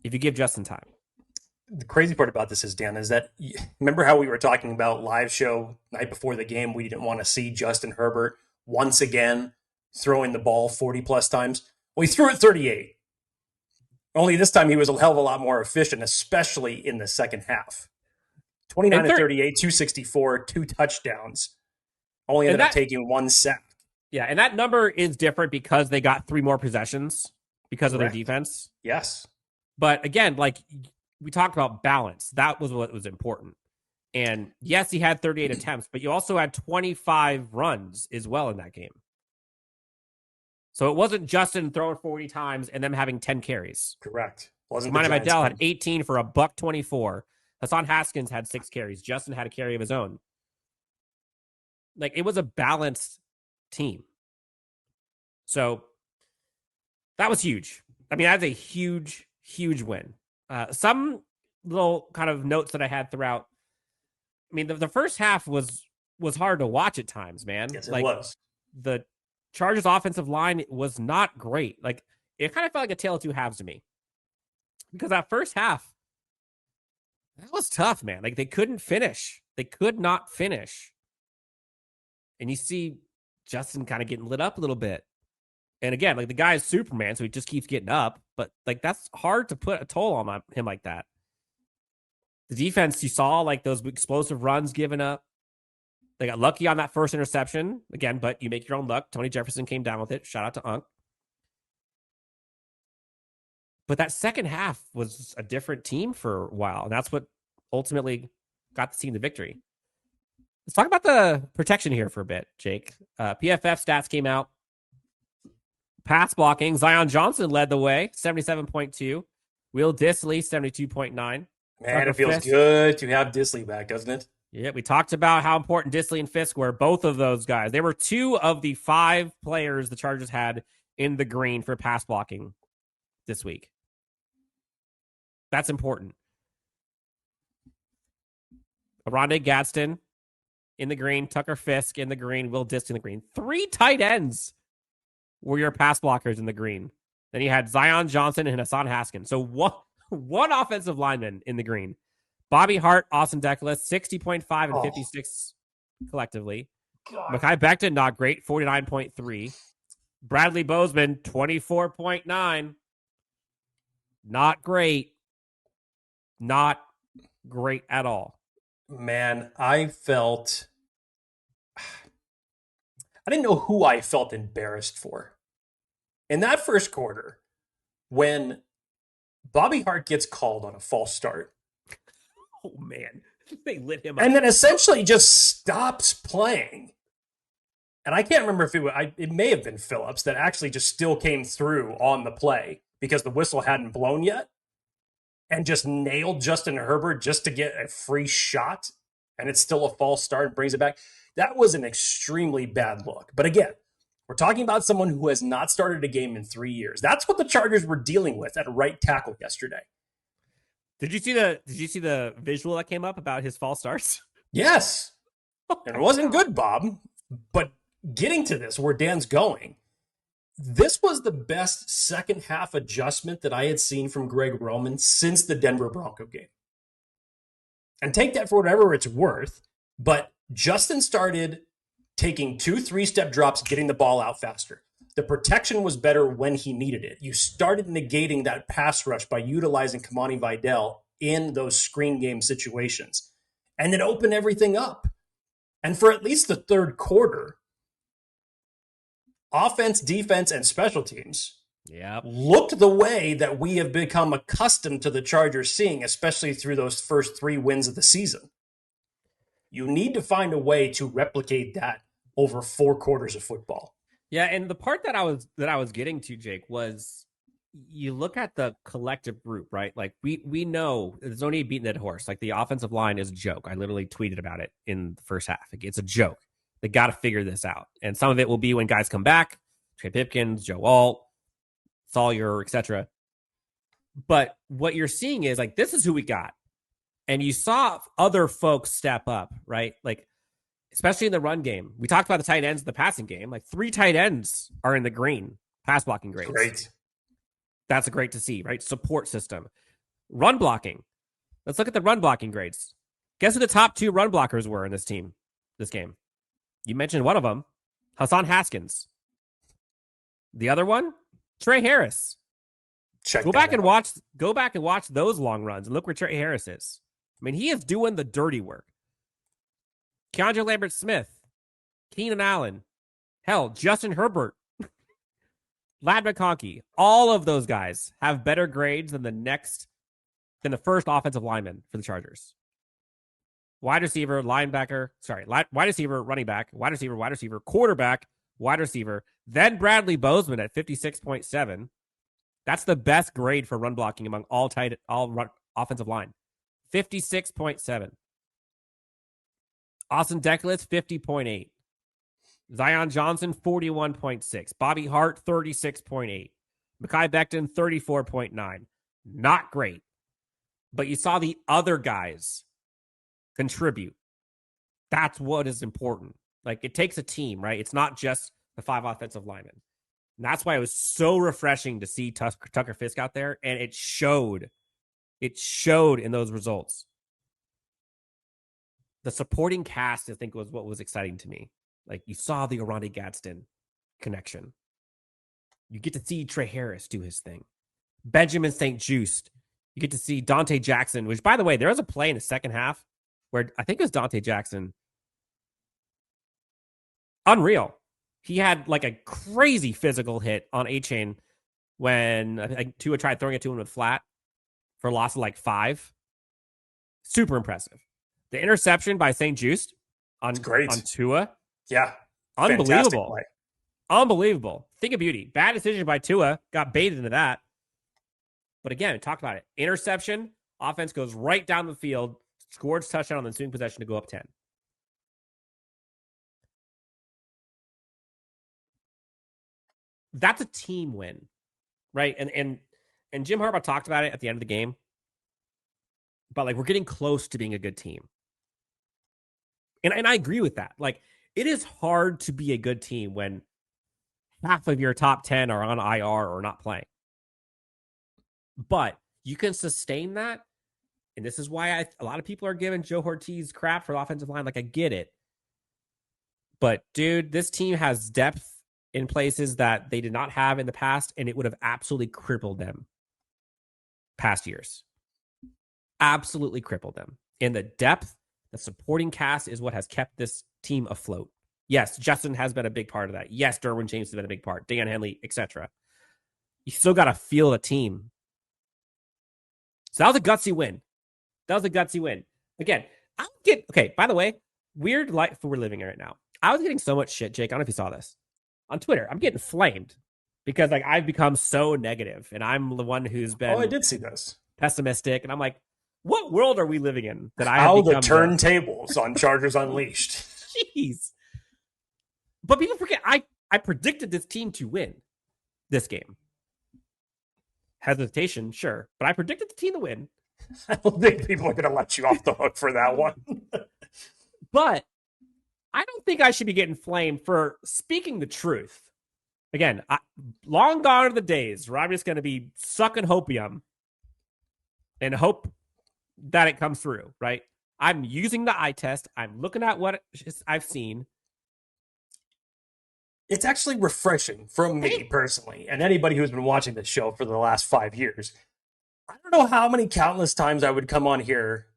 if you give Justin time. The crazy part about this is, Dan, is that, remember how we were talking about live show night before the game? We didn't want to see Justin Herbert once again, throwing the ball 40-plus times. Well, he threw it 38. Only this time he was a hell of a lot more efficient, especially in the second half. 29 to 38, 264, 2 touchdowns. Only ended up taking 1 sack. Yeah, and that number is different because they got 3 more possessions because of their defense. Yes. But again, like we talked about balance. That was what was important. And yes, he had 38 attempts, but you also had 25 runs as well in that game. So it wasn't Justin throwing 40 times and them having 10 carries. Correct. Wasn't Miami Vidal had 18 for $124. Hassan Haskins had 6 carries. Justin had a carry of his own. Like, it was a balanced team. So that was huge. I mean, that's a huge, huge win. Some little kind of notes that I had throughout. I mean, the first half was hard to watch at times, man. Yes, it was. The Chargers offensive line was not great. Like, it kind of felt like a tale of two halves to me. Because that first half, that was tough, man. Like, they couldn't finish. They could not finish. And you see Justin kind of getting lit up a little bit. And again, like, the guy is Superman, so he just keeps getting up. But, like, that's hard to put a toll on him like that. The defense, you saw, like, those explosive runs given up. They got lucky on that first interception. Again, but you make your own luck. Tony Jefferson came down with it. Shout out to Unc. But that second half was a different team for a while. And that's what ultimately got the team the victory. Let's talk about the protection here for a bit, Jake. PFF stats came out. Pass blocking. Zion Johnson led the way, 77.2. Will Dissly, 72.9. Man, Tucker it feels Fisk. Good to have Dissly back, doesn't it? Yeah, we talked about how important Dissly and Fisk were, both of those guys. They were 2 of the 5 players the Chargers had in the green for pass blocking this week. That's important. Rondé Gadsden in the green, Tucker Fisk in the green, Will Dissly in the green. 3 tight ends were your pass blockers in the green. Then you had Zion Johnson and Hassan Haskins. So one offensive lineman in the green. Bobby Hart, Austin Deckles, 60.5 and 56 collectively. Mekhi Becton, not great, 49.3. Bradley Bozeman, 24.9. Not great. Not great at all. Man, I didn't know who I felt embarrassed for. In that first quarter, when Bobby Hart gets called on a false start. Oh, man. They lit him up. And then essentially just stops playing. And I can't remember if it may have been Phillips that actually just still came through on the play because the whistle hadn't blown yet and just nailed Justin Herbert just to get a free shot. And it's still a false start and brings it back. That was an extremely bad look. But again, we're talking about someone who has not started a game in 3 years. That's what the Chargers were dealing with at right tackle yesterday. Did you see the visual that came up about his false starts? Yes. And it wasn't good, Bob. But getting to this, where Dan's going, this was the best second half adjustment that I had seen from Greg Roman since the Denver Bronco game. And take that for whatever it's worth. But Justin started taking 2 3-step drops, getting the ball out faster. The protection was better when he needed it. You started negating that pass rush by utilizing Kamani Vidal in those screen game situations. And it opened everything up. And for at least the third quarter, offense, defense, and special teams looked the way that we have become accustomed to the Chargers seeing, especially through those first 3 wins of the season. You need to find a way to replicate that over 4 quarters of football. Yeah, and the part that I was getting to, Jake, was you look at the collective group, right? Like we know there's no need beating that horse. Like the offensive line is a joke. I literally tweeted about it in the first half. Like, it's a joke. They got to figure this out. And some of it will be when guys come back, Trey Pipkins, Joe Alt, Sawyer, etc. But what you're seeing is like, this is who we got. And you saw other folks step up, right? Like, especially in the run game. We talked about the tight ends in the passing game. Like 3 tight ends are in the green pass blocking grades. Great. That's great to see, right? Support system. Run blocking. Let's look at the run blocking grades. Guess who the top 2 run blockers were in this game? You mentioned one of them. Hassan Haskins. The other one, Trey Harris. Go back and watch those long runs and look where Trey Harris is. I mean, he is doing the dirty work. Keandre Lambert-Smith, Keenan Allen, hell, Justin Herbert, Ladd McConkey, all of those guys have better grades than the first offensive lineman for the Chargers. Wide receiver, wide receiver, running back, wide receiver, quarterback, wide receiver, then Bradley Bozeman at 56.7. That's the best grade for run blocking among all offensive line. 56.7. Austin Deckles, 50.8. Zion Johnson, 41.6. Bobby Hart, 36.8. Mekhi Becton, 34.9. Not great. But you saw the other guys contribute. That's what is important. Like, it takes a team, right? It's not just the 5 offensive linemen. And that's why it was so refreshing to see Tucker Fisk out there, and it showed. It showed in those results. The supporting cast, I think, was what was exciting to me. Like, you saw the Oronde Gadsden connection. You get to see Trey Harris do his thing. Benjamin St. Juste. You get to see Dante Jackson, which, by the way, there was a play in the second half where I think it was Dante Jackson. Unreal. He had like a crazy physical hit on A-Chain when I think Tua tried throwing it to him with flat for a loss of like 5. Super impressive. The interception by St. Juste on Tua. Yeah. Unbelievable. Unbelievable. Think of beauty. Bad decision by Tua. Got baited into that. But again, talk about it. Interception. Offense goes right down the field. Scores touchdown on the ensuing possession to go up 10. That's a team win, right? And Jim Harbaugh talked about it at the end of the game. But like, we're getting close to being a good team. And I agree with that. Like, it is hard to be a good team when half of your top 10 are on IR or not playing. But you can sustain that. And this is why a lot of people are giving Joe Ortiz crap for the offensive line. Like, I get it. But, dude, this team has depth in places that they did not have in the past, and it would have absolutely crippled them past years. Absolutely crippled them. In the depth, the supporting cast is what has kept this team afloat. Yes, Justin has been a big part of that. Yes, Derwin James has been a big part. Dan Henley, etc. You still got to feel the team. So that was a gutsy win. Again, by the way, weird life we're living in right now. I was getting so much shit, Jake. I don't know if you saw this. On Twitter, I'm getting flamed because like I've become so negative, and I'm the one who's been I did see this. Pessimistic, and I'm like, what world are we living in that I have become the turntables on Chargers Unleashed? Jeez. But people forget, I predicted this team to win this game. Hesitation, sure, but I predicted the team to win. I don't think people are going to let you off the hook for that one. But I don't think I should be getting flamed for speaking the truth. Again, long gone are the days where I'm just going to be sucking hopium and hope that it comes through, right? I'm using the eye test. I'm looking at what I've seen. It's actually refreshing from me personally, and anybody who's been watching this show for the last 5 years. I don't know how many countless times I would come on here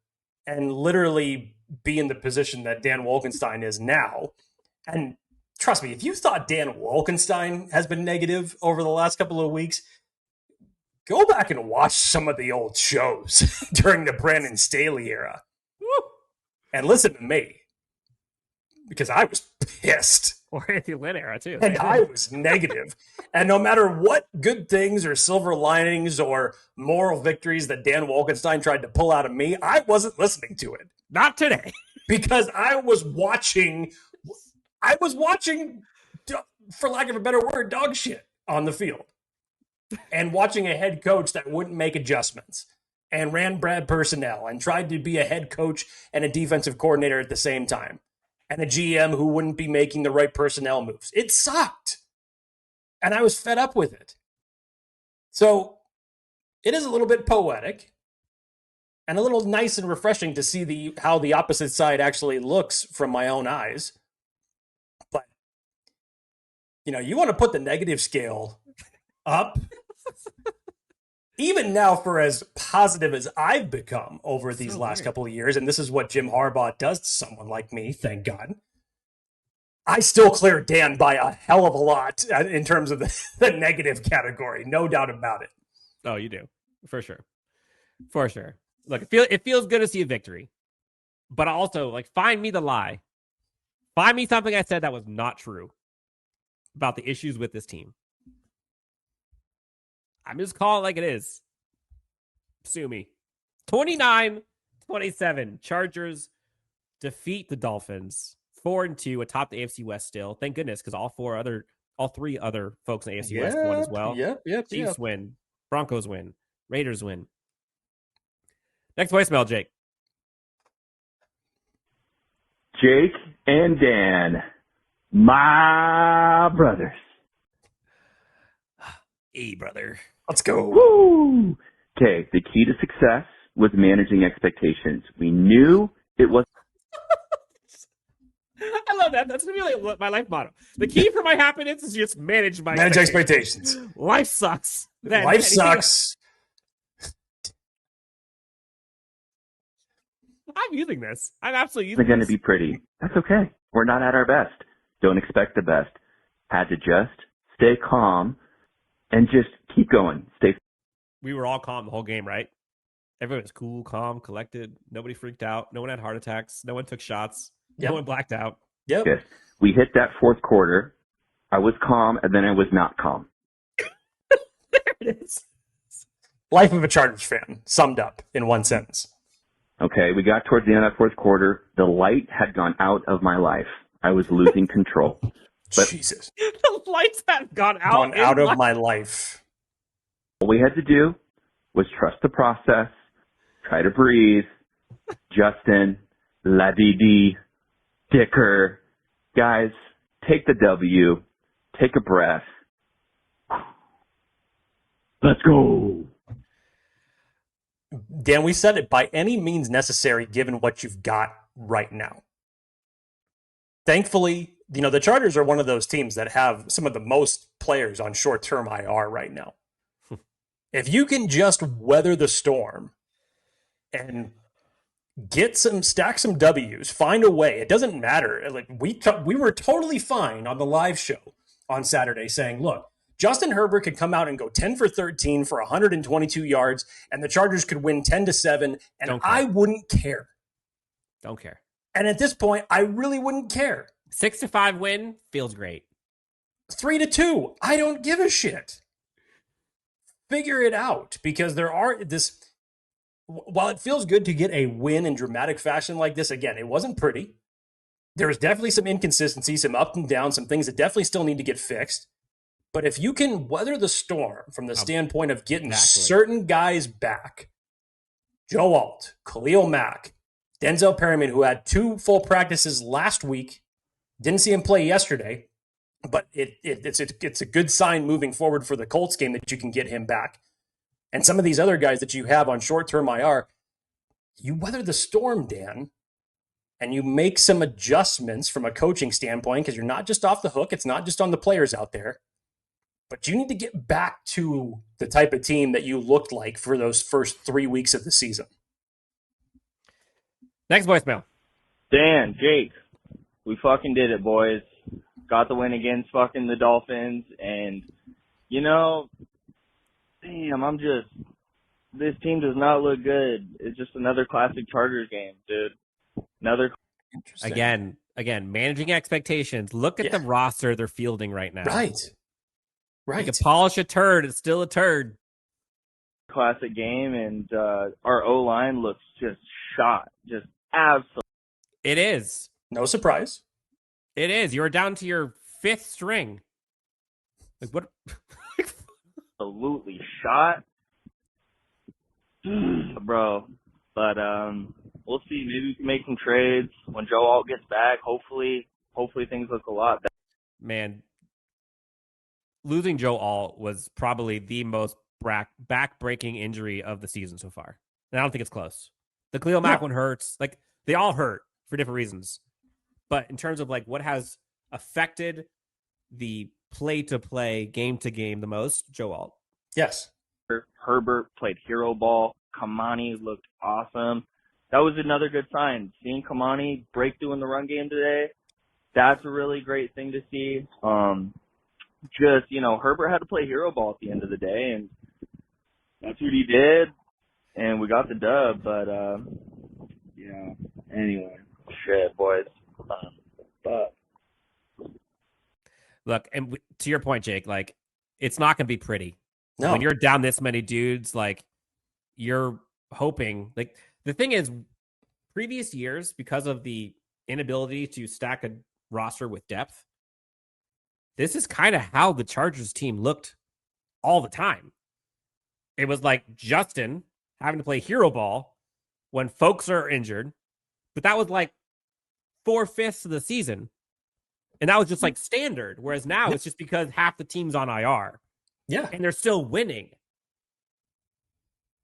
and literally be in the position that Dan Wolkenstein is now. And trust me, if you thought Dan Wolkenstein has been negative over the last couple of weeks, go back and watch some of the old shows during the Brandon Staley era. And listen to me, because I was pissed. Or Anthony Lynn era, too. And I was negative. And no matter what good things or silver linings or moral victories that Dan Wolkenstein tried to pull out of me, I wasn't listening to it. Not today. Because I was watching, for lack of a better word, dog shit on the field. And watching a head coach that wouldn't make adjustments and ran bad personnel and tried to be a head coach and a defensive coordinator at the same time. And a GM who wouldn't be making the right personnel moves. It sucked. And I was fed up with it. So it is a little bit poetic and a little nice and refreshing to see how the opposite side actually looks from my own eyes. But you want to put the negative scale up. Even now, for as positive as I've become over these last couple of years, and this is what Jim Harbaugh does to someone like me, thank God, I still clear Dan by a hell of a lot in terms of the negative category. No doubt about it. Oh, you do. For sure. For sure. Look, it feels good to see a victory. But also, like, find me the lie. Find me something I said that was not true about the issues with this team. I'm just calling it like it is. Sue me. 29-27. Chargers defeat the Dolphins. 4-2 atop the AFC West still. Thank goodness, because all three other folks in the AFC West won as well. Yep. Chiefs win. Broncos win. Raiders win. Next voicemail, Jake. Jake and Dan, my brothers. Hey, brother. Let's go. Woo! Okay, the key to success was managing expectations. We knew it was. I love that. That's going to be like my life motto. The key for my happiness is just manage expectations. Life sucks. Life sucks. I'm using this. I'm absolutely using It's going to be pretty. That's okay. We're not at our best. Don't expect the best. Had to just stay calm and just keep going. We were all calm the whole game, right? Everyone was cool, calm, collected. Nobody freaked out. No one had heart attacks. No one took shots. Yep. No one blacked out. Yep. Yes. We hit that fourth quarter. I was calm, and then I was not calm. There it is. Life of a Chargers fan, summed up in one sentence. Okay, we got towards the end of that fourth quarter. The light had gone out of my life. I was losing control. But Jesus. The lights have gone out of my life. All we had to do was trust the process, try to breathe. Justin, La-Dee-Dee, Dicker, guys, take the W, take a breath. Let's go. Dan, we said it, by any means necessary given what you've got right now. Thankfully, the Chargers are one of those teams that have some of the most players on short-term IR right now. If you can just weather the storm and stack some W's, find a way. It doesn't matter. Like we were totally fine on the live show on Saturday saying, look, Justin Herbert could come out and go 10 for 13 for 122 yards, and the Chargers could win 10-7, and I wouldn't care. Don't care. And at this point, I really wouldn't care. 6-5 win feels great. 3-2, I don't give a shit. Figure it out, because while it feels good to get a win in dramatic fashion like this, again, it wasn't pretty. There was definitely some inconsistency, some up and down, some things that definitely still need to get fixed. But if you can weather the storm from the standpoint of getting certain guys back, Joe Alt, Khalil Mack, Denzel Perryman, who had 2 full practices last week, didn't see him play yesterday, but it's a good sign moving forward for the Colts game that you can get him back. And some of these other guys that you have on short-term IR, you weather the storm, Dan, and you make some adjustments from a coaching standpoint, because you're not just off the hook. It's not just on the players out there. But you need to get back to the type of team that you looked like for those first 3 weeks of the season. Next voicemail. Dan, Jake, we fucking did it, boys. Got the win against fucking the Dolphins. And, damn, this team does not look good. It's just another classic Chargers game, dude. Again, managing expectations. Look at the roster they're fielding right now. Right. You can polish a turd. It's still a turd. Classic game, and our O-line looks just shot. Just absolutely. It is. No surprise. It is. You're down to your 5th string. Like what? Absolutely shot. Bro. But we'll see. Maybe we can make some trades when Joe Alt gets back. Hopefully things look a lot better. Man, losing Joe Alt was probably the most back-breaking injury of the season so far. And I don't think it's close. The Khalil Mack one hurts. Like, they all hurt for different reasons. But in terms of, like, what has affected the play to play, game to game the most? Joe Alt. Yes. Herbert played hero ball. Kamani looked awesome. That was another good sign. Seeing Kamani break through in the run game today, that's a really great thing to see. Herbert had to play hero ball at the end of the day, and that's what he did, and we got the dub. But, anyway, shit, boys. But Look, and to your point, Jake, like, it's not going to be pretty. No. When you're down this many dudes, like, you're hoping, like, the thing is, previous years, because of the inability to stack a roster with depth, this is kind of how the Chargers team looked all the time. It was like Justin having to play hero ball when folks are injured, but that was like 4/5 of the season. And that was just like standard. Whereas now it's just because half the team's on IR. Yeah. And they're still winning.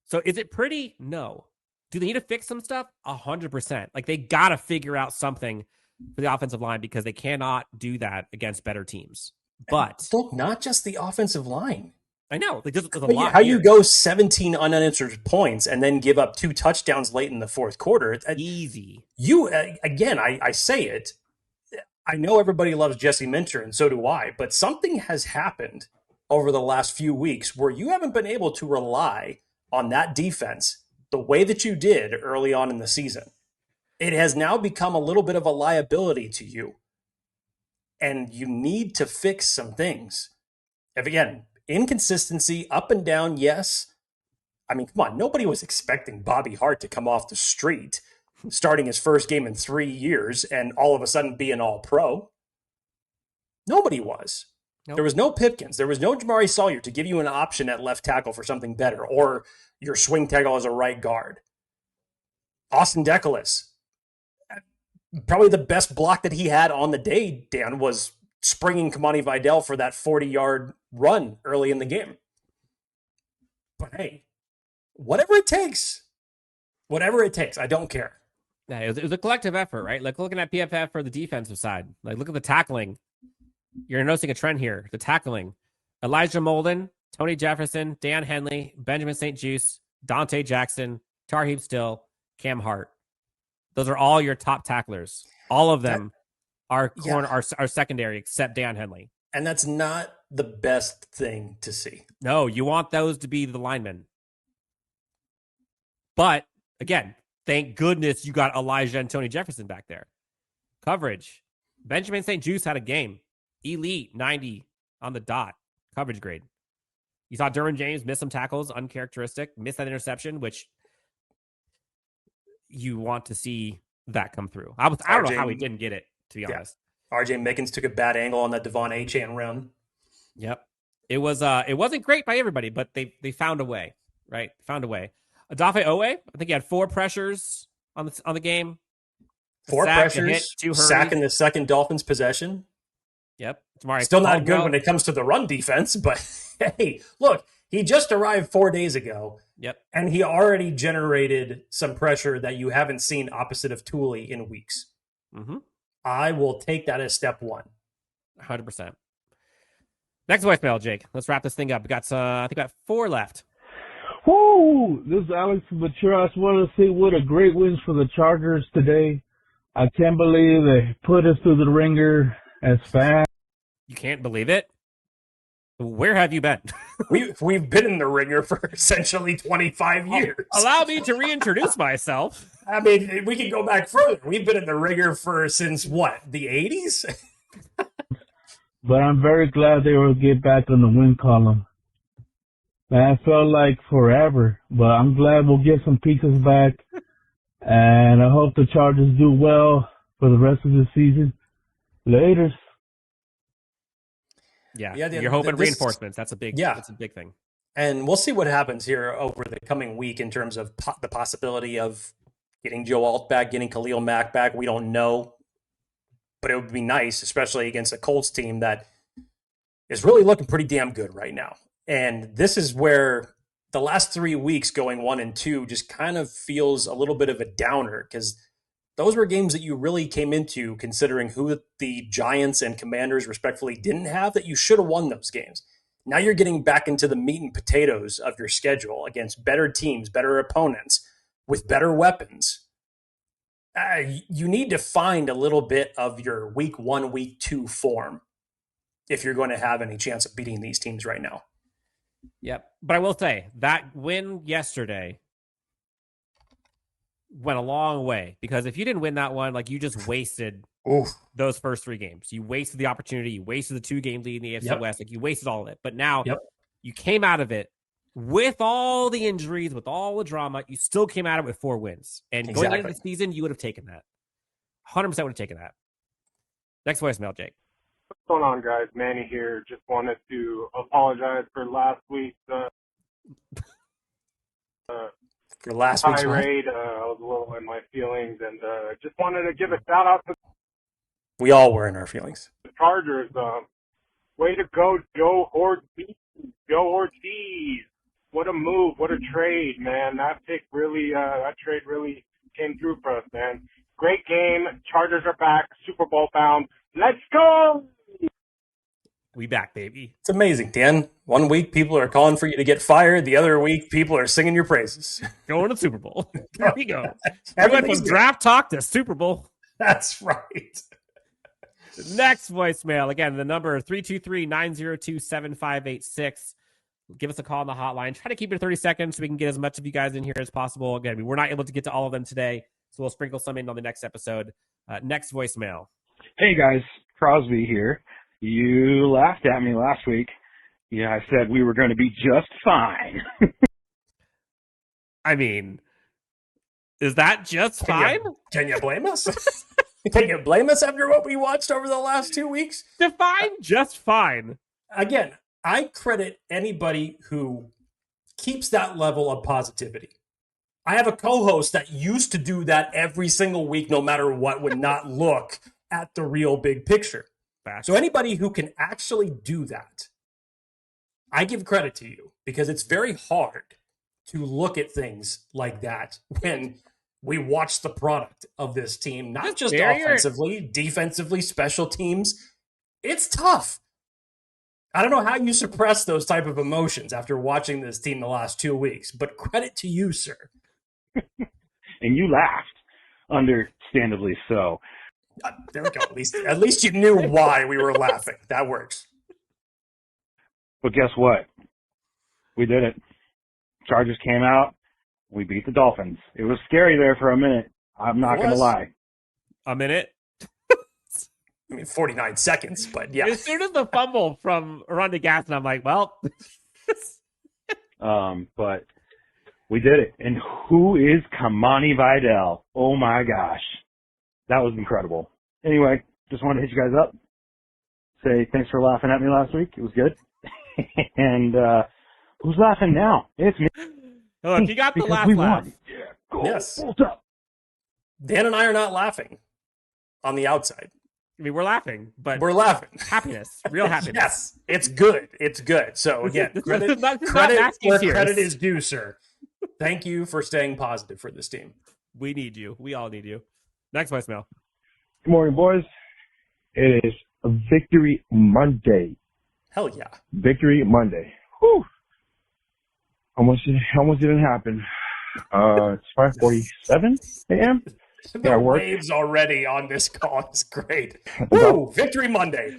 So is it pretty? No. Do they need to fix some stuff? 100%. Like, they got to figure out something for the offensive line because they cannot do that against better teams. But look, not just the offensive line. I know. Like, there's a lot How here. you go 17 unanswered points and then give up 2 touchdowns late in the fourth quarter? Easy. Again, I say it. I know everybody loves Jesse Minter, and so do I, but something has happened over the last few weeks where you haven't been able to rely on that defense the way that you did early on in the season. It has now become a little bit of a liability to you, and you need to fix some things. If, again, inconsistency, up and down, yes. I mean, come on, nobody was expecting Bobby Hart to come off the street starting his first game in 3 years and all of a sudden be an all-pro. Nobody was. Nope. There was no Pipkins. There was no Jamari Sawyer to give you an option at left tackle for something better, or your swing tackle as a right guard. Austin Decolis, probably the best block that he had on the day, Dan, was springing Kamani Vidal for that 40-yard run early in the game. But hey, whatever it takes, I don't care. Yeah, it was a collective effort, right? Like, looking at PFF for the defensive side, like, look at the tackling. You're noticing a trend here. The tackling: Elijah Molden, Tony Jefferson, Dan Henley, Benjamin St. Juste, Dante Jackson, Tarheeb Still, Cam Hart. Those are all your top tacklers. All of them are secondary, except Dan Henley. And that's not the best thing to see. No, you want those to be the linemen. But again, thank goodness you got Elijah and Tony Jefferson back there. Coverage: Benjamin St. Juste had a game. Elite, 90 on the dot. Coverage grade. You saw Derwin James miss some tackles, uncharacteristic, miss that interception, which you want to see that come through. I don't know how he didn't get it, to be honest. RJ Mickens took a bad angle on that Devon Achane run. Yep. It wasn't great by everybody, but they found a way, right? Found a way. Adafe Owe, I think he had 4 pressures on the game. 4 pressures, hit, 2 sack in the second Dolphins possession. Yep. Still not good when it comes to the run defense, but hey, look, he just arrived 4 days ago. Yep. And he already generated some pressure that you haven't seen opposite of Tooley in weeks. Mm-hmm. I will take that as step 1. 100%. Next voicemail, Jake. Let's wrap this thing up. We got, I think, about 4 left. Woo! This is Alex from Mature. I just want to say what a great wins for the Chargers today. I can't believe they put us through the ringer as fast. You can't believe it? Where have you been? We've been in the ringer for essentially 25 years. Allow me to reintroduce myself. I mean, we can go back further. We've been in the ringer since what, the 80s? But I'm very glad they will get back on the win column. Man, it felt like forever, but I'm glad we'll get some pieces back. And I hope the Chargers do well for the rest of the season. Laters. Yeah, you're hoping reinforcements. That's a big thing. And we'll see what happens here over the coming week in terms of the possibility of getting Joe Alt back, getting Khalil Mack back. We don't know, but it would be nice, especially against a Colts team that is really looking pretty damn good right now. And this is where the last 3 weeks going 1-2 just kind of feels a little bit of a downer because those were games that you really came into considering who the Giants and Commanders respectfully didn't have, that you should have won those games. Now you're getting back into the meat and potatoes of your schedule against better teams, better opponents, with better weapons. You need to find a little bit of your week 1, week 2 form if you're going to have any chance of beating these teams right now. Yep. But I will say that win yesterday went a long way, because if you didn't win that one, like, you just wasted those first 3 games. You wasted the opportunity. You wasted the 2-game lead in the AFC West. Like, you wasted all of it. But now you came out of it with all the injuries, with all the drama. You still came out of it with 4 wins. And going into the season, you would have taken that. 100% would have taken that. Next voicemail, Jake. What's going on, guys? Manny here. Just wanted to apologize for last week's tirade. I was a little in my feelings, and just wanted to give a shout out to we all were in our feelings. the Chargers. Way to go, Joe Ortiz. Joe Ortiz. What a move. What a trade, man. That trade really came through for us, man. Great game. Chargers are back. Super Bowl bound. Let's go. We back, baby. It's amazing, Dan. 1 week, people are calling for you to get fired. The other week, people are singing your praises. Going to the Super Bowl. There we go. We went from draft talk to Super Bowl. That's right. Next voicemail. Again, the number 323-902-7586. Give us a call on the hotline. Try to keep it 30 seconds so we can get as much of you guys in here as possible. Again, we're not able to get to all of them today, so we'll sprinkle some in on the next episode. Next voicemail. Hey, guys. Crosby here. You laughed at me last week. Yeah, I said we were going to be just fine. I mean, is that just fine? Can you blame us? Can you blame us after what we watched over the last 2 weeks? Define just fine. Again, I credit anybody who keeps that level of positivity. I have a co-host that used to do that every single week, no matter what, would not look at the real big picture. So anybody who can actually do that, I give credit to you, because it's very hard to look at things like that when we watch the product of this team, not just offensively, defensively, special teams. It's tough. I don't know how you suppress those type of emotions after watching this team the last 2 weeks, but credit to you, sir. And you laughed, understandably so. There we go. At least you knew why we were laughing. That works. But guess what? We did it. Chargers came out. We beat the Dolphins. It was scary there for a minute. I'm not going to lie. A minute? I mean, 49 seconds, but yeah. As soon as the fumble from Ron DeGasson, I'm like, well. But we did it. And who is Kamani Vidal? Oh, my gosh. That was incredible. Anyway, just wanted to hit you guys up. Say thanks for laughing at me last week. It was good. And who's laughing now? It's me. Oh, if you got the laugh. Yeah, go. Yes. Hold up. Dan and I are not laughing on the outside. I mean, we're laughing, but we're laughing. Happiness, real happiness. Yes, it's good. It's good. So again, credit where credit is due, sir. Thank you for staying positive for this team. We need you. We all need you. Next voicemail. Good morning, boys. It is a Victory Monday. Hell yeah. Victory Monday. Whew. Almost didn't happen. It's 5:47 a.m. The waves already on this call is great. Woo! Victory Monday.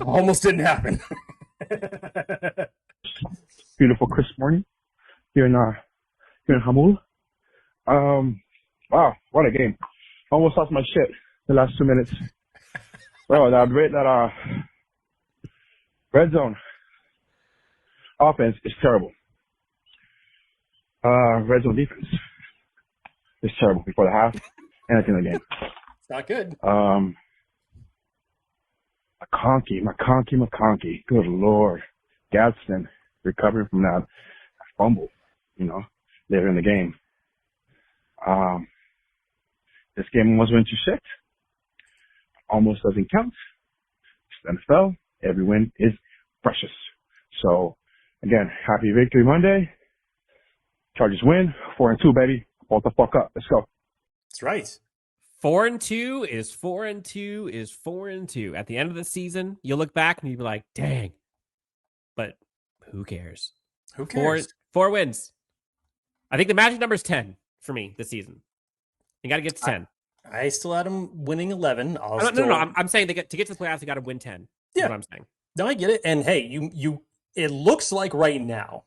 Almost didn't happen. Beautiful crisp morning here in Hamul. Wow, what a game. Almost lost my shit the last 2 minutes. Bro, that red zone offense is terrible. Red zone defense is terrible before the half and at the end of the game. It's not good. McConkey. Good Lord. Gadsden recovering from that fumble, later in the game. This game almost went to 6. Almost doesn't count. It's NFL. Every win is precious. So, again, happy Victory Monday. Chargers win. 4-2, baby. Hold the fuck up. Let's go. That's right. 4-2 is 4-2 is 4-2. At the end of the season, you'll look back and you'll be like, dang. But who cares? Who cares? Four wins. I think the magic number is 10 for me this season. You got to get to 10. I still had them winning 11. No. I'm saying to get to the playoffs, you got to win 10. Yeah, what I'm saying. No, I get it. And hey, you. It looks like right now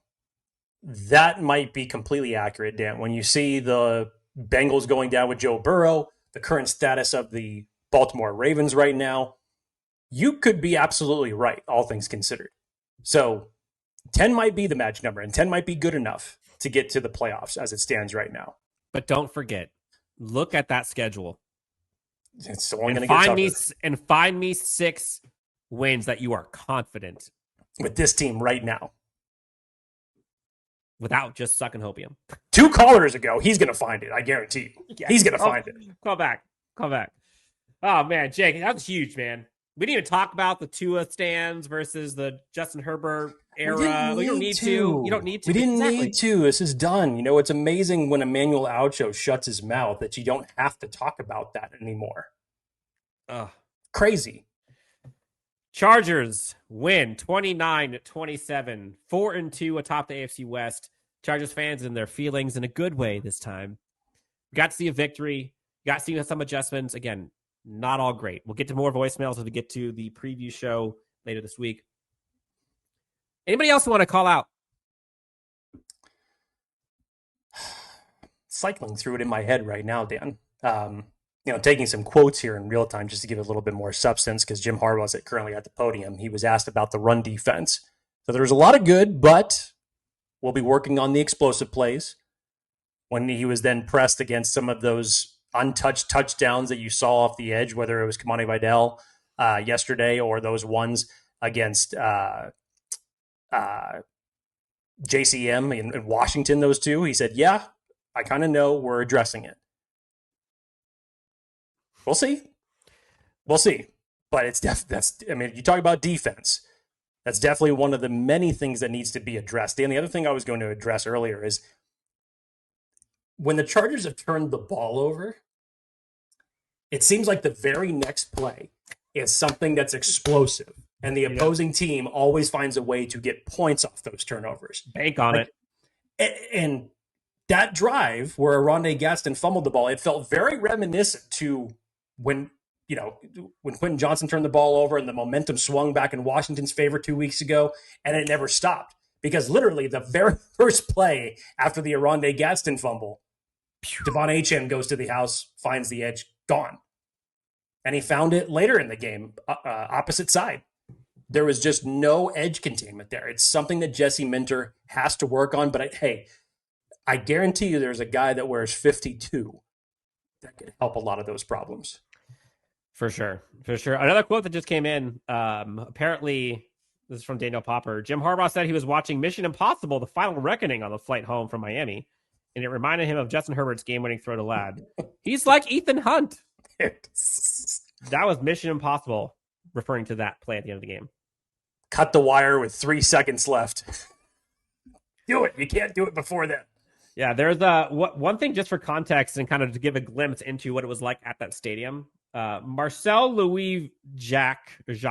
that might be completely accurate, Dan. When you see the Bengals going down with Joe Burrow, the current status of the Baltimore Ravens right now, you could be absolutely right, all things considered. So 10 might be the magic number, and 10 might be good enough to get to the playoffs as it stands right now. But don't forget, look at that schedule. It's only going to get tougher. Find me 6 wins that you are confident with this team right now. Without just sucking hopium. 2 callers ago, he's going to find it. I guarantee you. Yeah. He's going to find it. Call back. Oh, man, Jake, that was huge, man. We didn't even talk about the Tua stands versus the Justin Herbert era. We don't need to. You don't need to. We didn't need to. This is done. You know, it's amazing when Emmanuel Acho shuts his mouth that you don't have to talk about that anymore. Crazy. Chargers win 29-27, 4-2 atop the AFC West. Chargers fans in their feelings in a good way this time. Got to see a victory. Got to see some adjustments. Again, not all great. We'll get to more voicemails as we get to the preview show later this week. Anybody else want to call out? Cycling through it in my head right now, Dan. Taking some quotes here in real time just to give it a little bit more substance because Jim Harbaugh's currently at the podium. He was asked about the run defense. So there's a lot of good, but we'll be working on the explosive plays. When he was then pressed against some of those untouched touchdowns that you saw off the edge, whether it was Kamani Vidal yesterday or those ones against JCM in Washington, those two, he said, yeah, I kind of know we're addressing it. We'll see. But you talk about defense. That's definitely one of the many things that needs to be addressed. And the other thing I was going to address earlier is when the Chargers have turned the ball over, it seems like the very next play is something that's explosive. And the opposing team always finds a way to get points off those turnovers. Bank on it. And that drive where Rondé Gaston fumbled the ball, it felt very reminiscent to when Quentin Johnson turned the ball over and the momentum swung back in Washington's favor 2 weeks ago, and it never stopped. Because literally the very first play after the Rondé Gaston fumble, Devon Achane goes to the house, finds the edge, gone. And he found it later in the game, opposite side. There was just no edge containment there. It's something that Jesse Minter has to work on. But I guarantee you there's a guy that wears 52 that could help a lot of those problems. For sure. Another quote that just came in, apparently, this is from Daniel Popper. Jim Harbaugh said he was watching Mission Impossible, The Final Reckoning on the flight home from Miami, and it reminded him of Justin Herbert's game-winning throw to Ladd. He's like Ethan Hunt. That was Mission Impossible, referring to that play at the end of the game. Cut the wire with 3 seconds left. Do it. You can't do it before then. Yeah, there's one thing just for context and kind of to give a glimpse into what it was like at that stadium. Marcel Louis Jacques, he's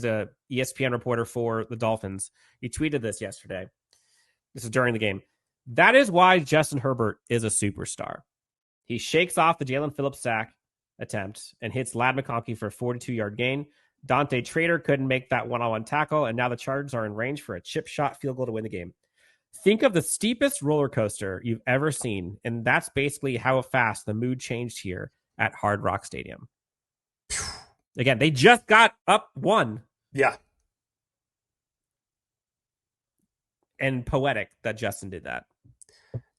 a ESPN reporter for the Dolphins. He tweeted this yesterday. This is during the game. That is why Justin Herbert is a superstar. He shakes off the Jalen Phillips sack attempt and hits Ladd McConkey for a 42-yard gain. Dante Trader couldn't make that one-on-one tackle, and now the Chargers are in range for a chip shot field goal to win the game. Think of the steepest roller coaster you've ever seen, and that's basically how fast the mood changed here at Hard Rock Stadium. Again, they just got up 1. Yeah. And poetic that Justin did that.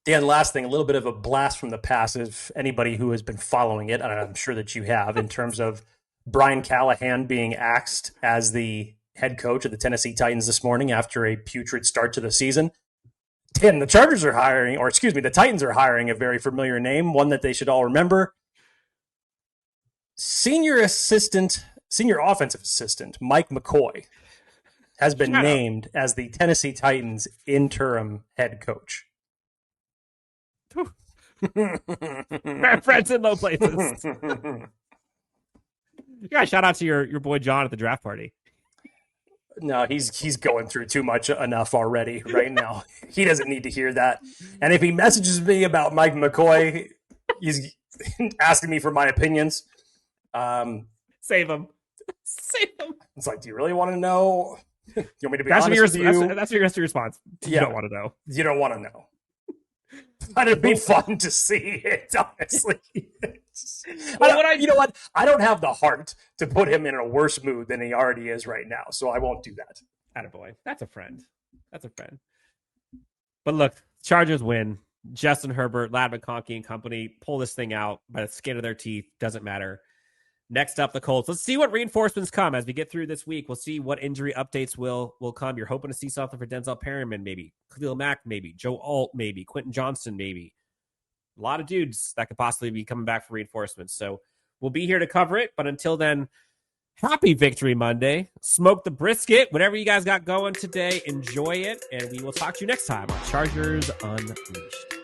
Dan, last thing, a little bit of a blast from the past. If anybody who has been following it, and I'm sure that you have, in terms of Brian Callahan being axed as the head coach of the Tennessee Titans this morning after a putrid start to the season. Dan, the Titans are hiring a very familiar name, one that they should all remember. Senior offensive assistant Mike McCoy has been named as the Tennessee Titans interim head coach. Friends in low places. You got to shout out to your boy John at the draft party. No, he's going through too much enough already right now. He doesn't need to hear that. And if he messages me about Mike McCoy, he's asking me for my opinions. Save him. Save him. It's like, do you really want to know? You want me to be honest with you? That's your response. You don't want to know. You don't want to know. But it'd be fun to see it, honestly. You know what? I don't have the heart to put him in a worse mood than he already is right now, so I won't do that. Attaboy. That's a friend. But look, Chargers win. Justin Herbert, Ladd McConkey and company pull this thing out by the skin of their teeth. Doesn't matter. Next up, the Colts. Let's see what reinforcements come as we get through this week. We'll see what injury updates will come. You're hoping to see something for Denzel Perryman, maybe. Khalil Mack, maybe. Joe Alt, maybe. Quentin Johnson, maybe. A lot of dudes that could possibly be coming back for reinforcements. So we'll be here to cover it. But until then, happy Victory Monday. Smoke the brisket. Whatever you guys got going today, enjoy it. And we will talk to you next time on Chargers Unleashed.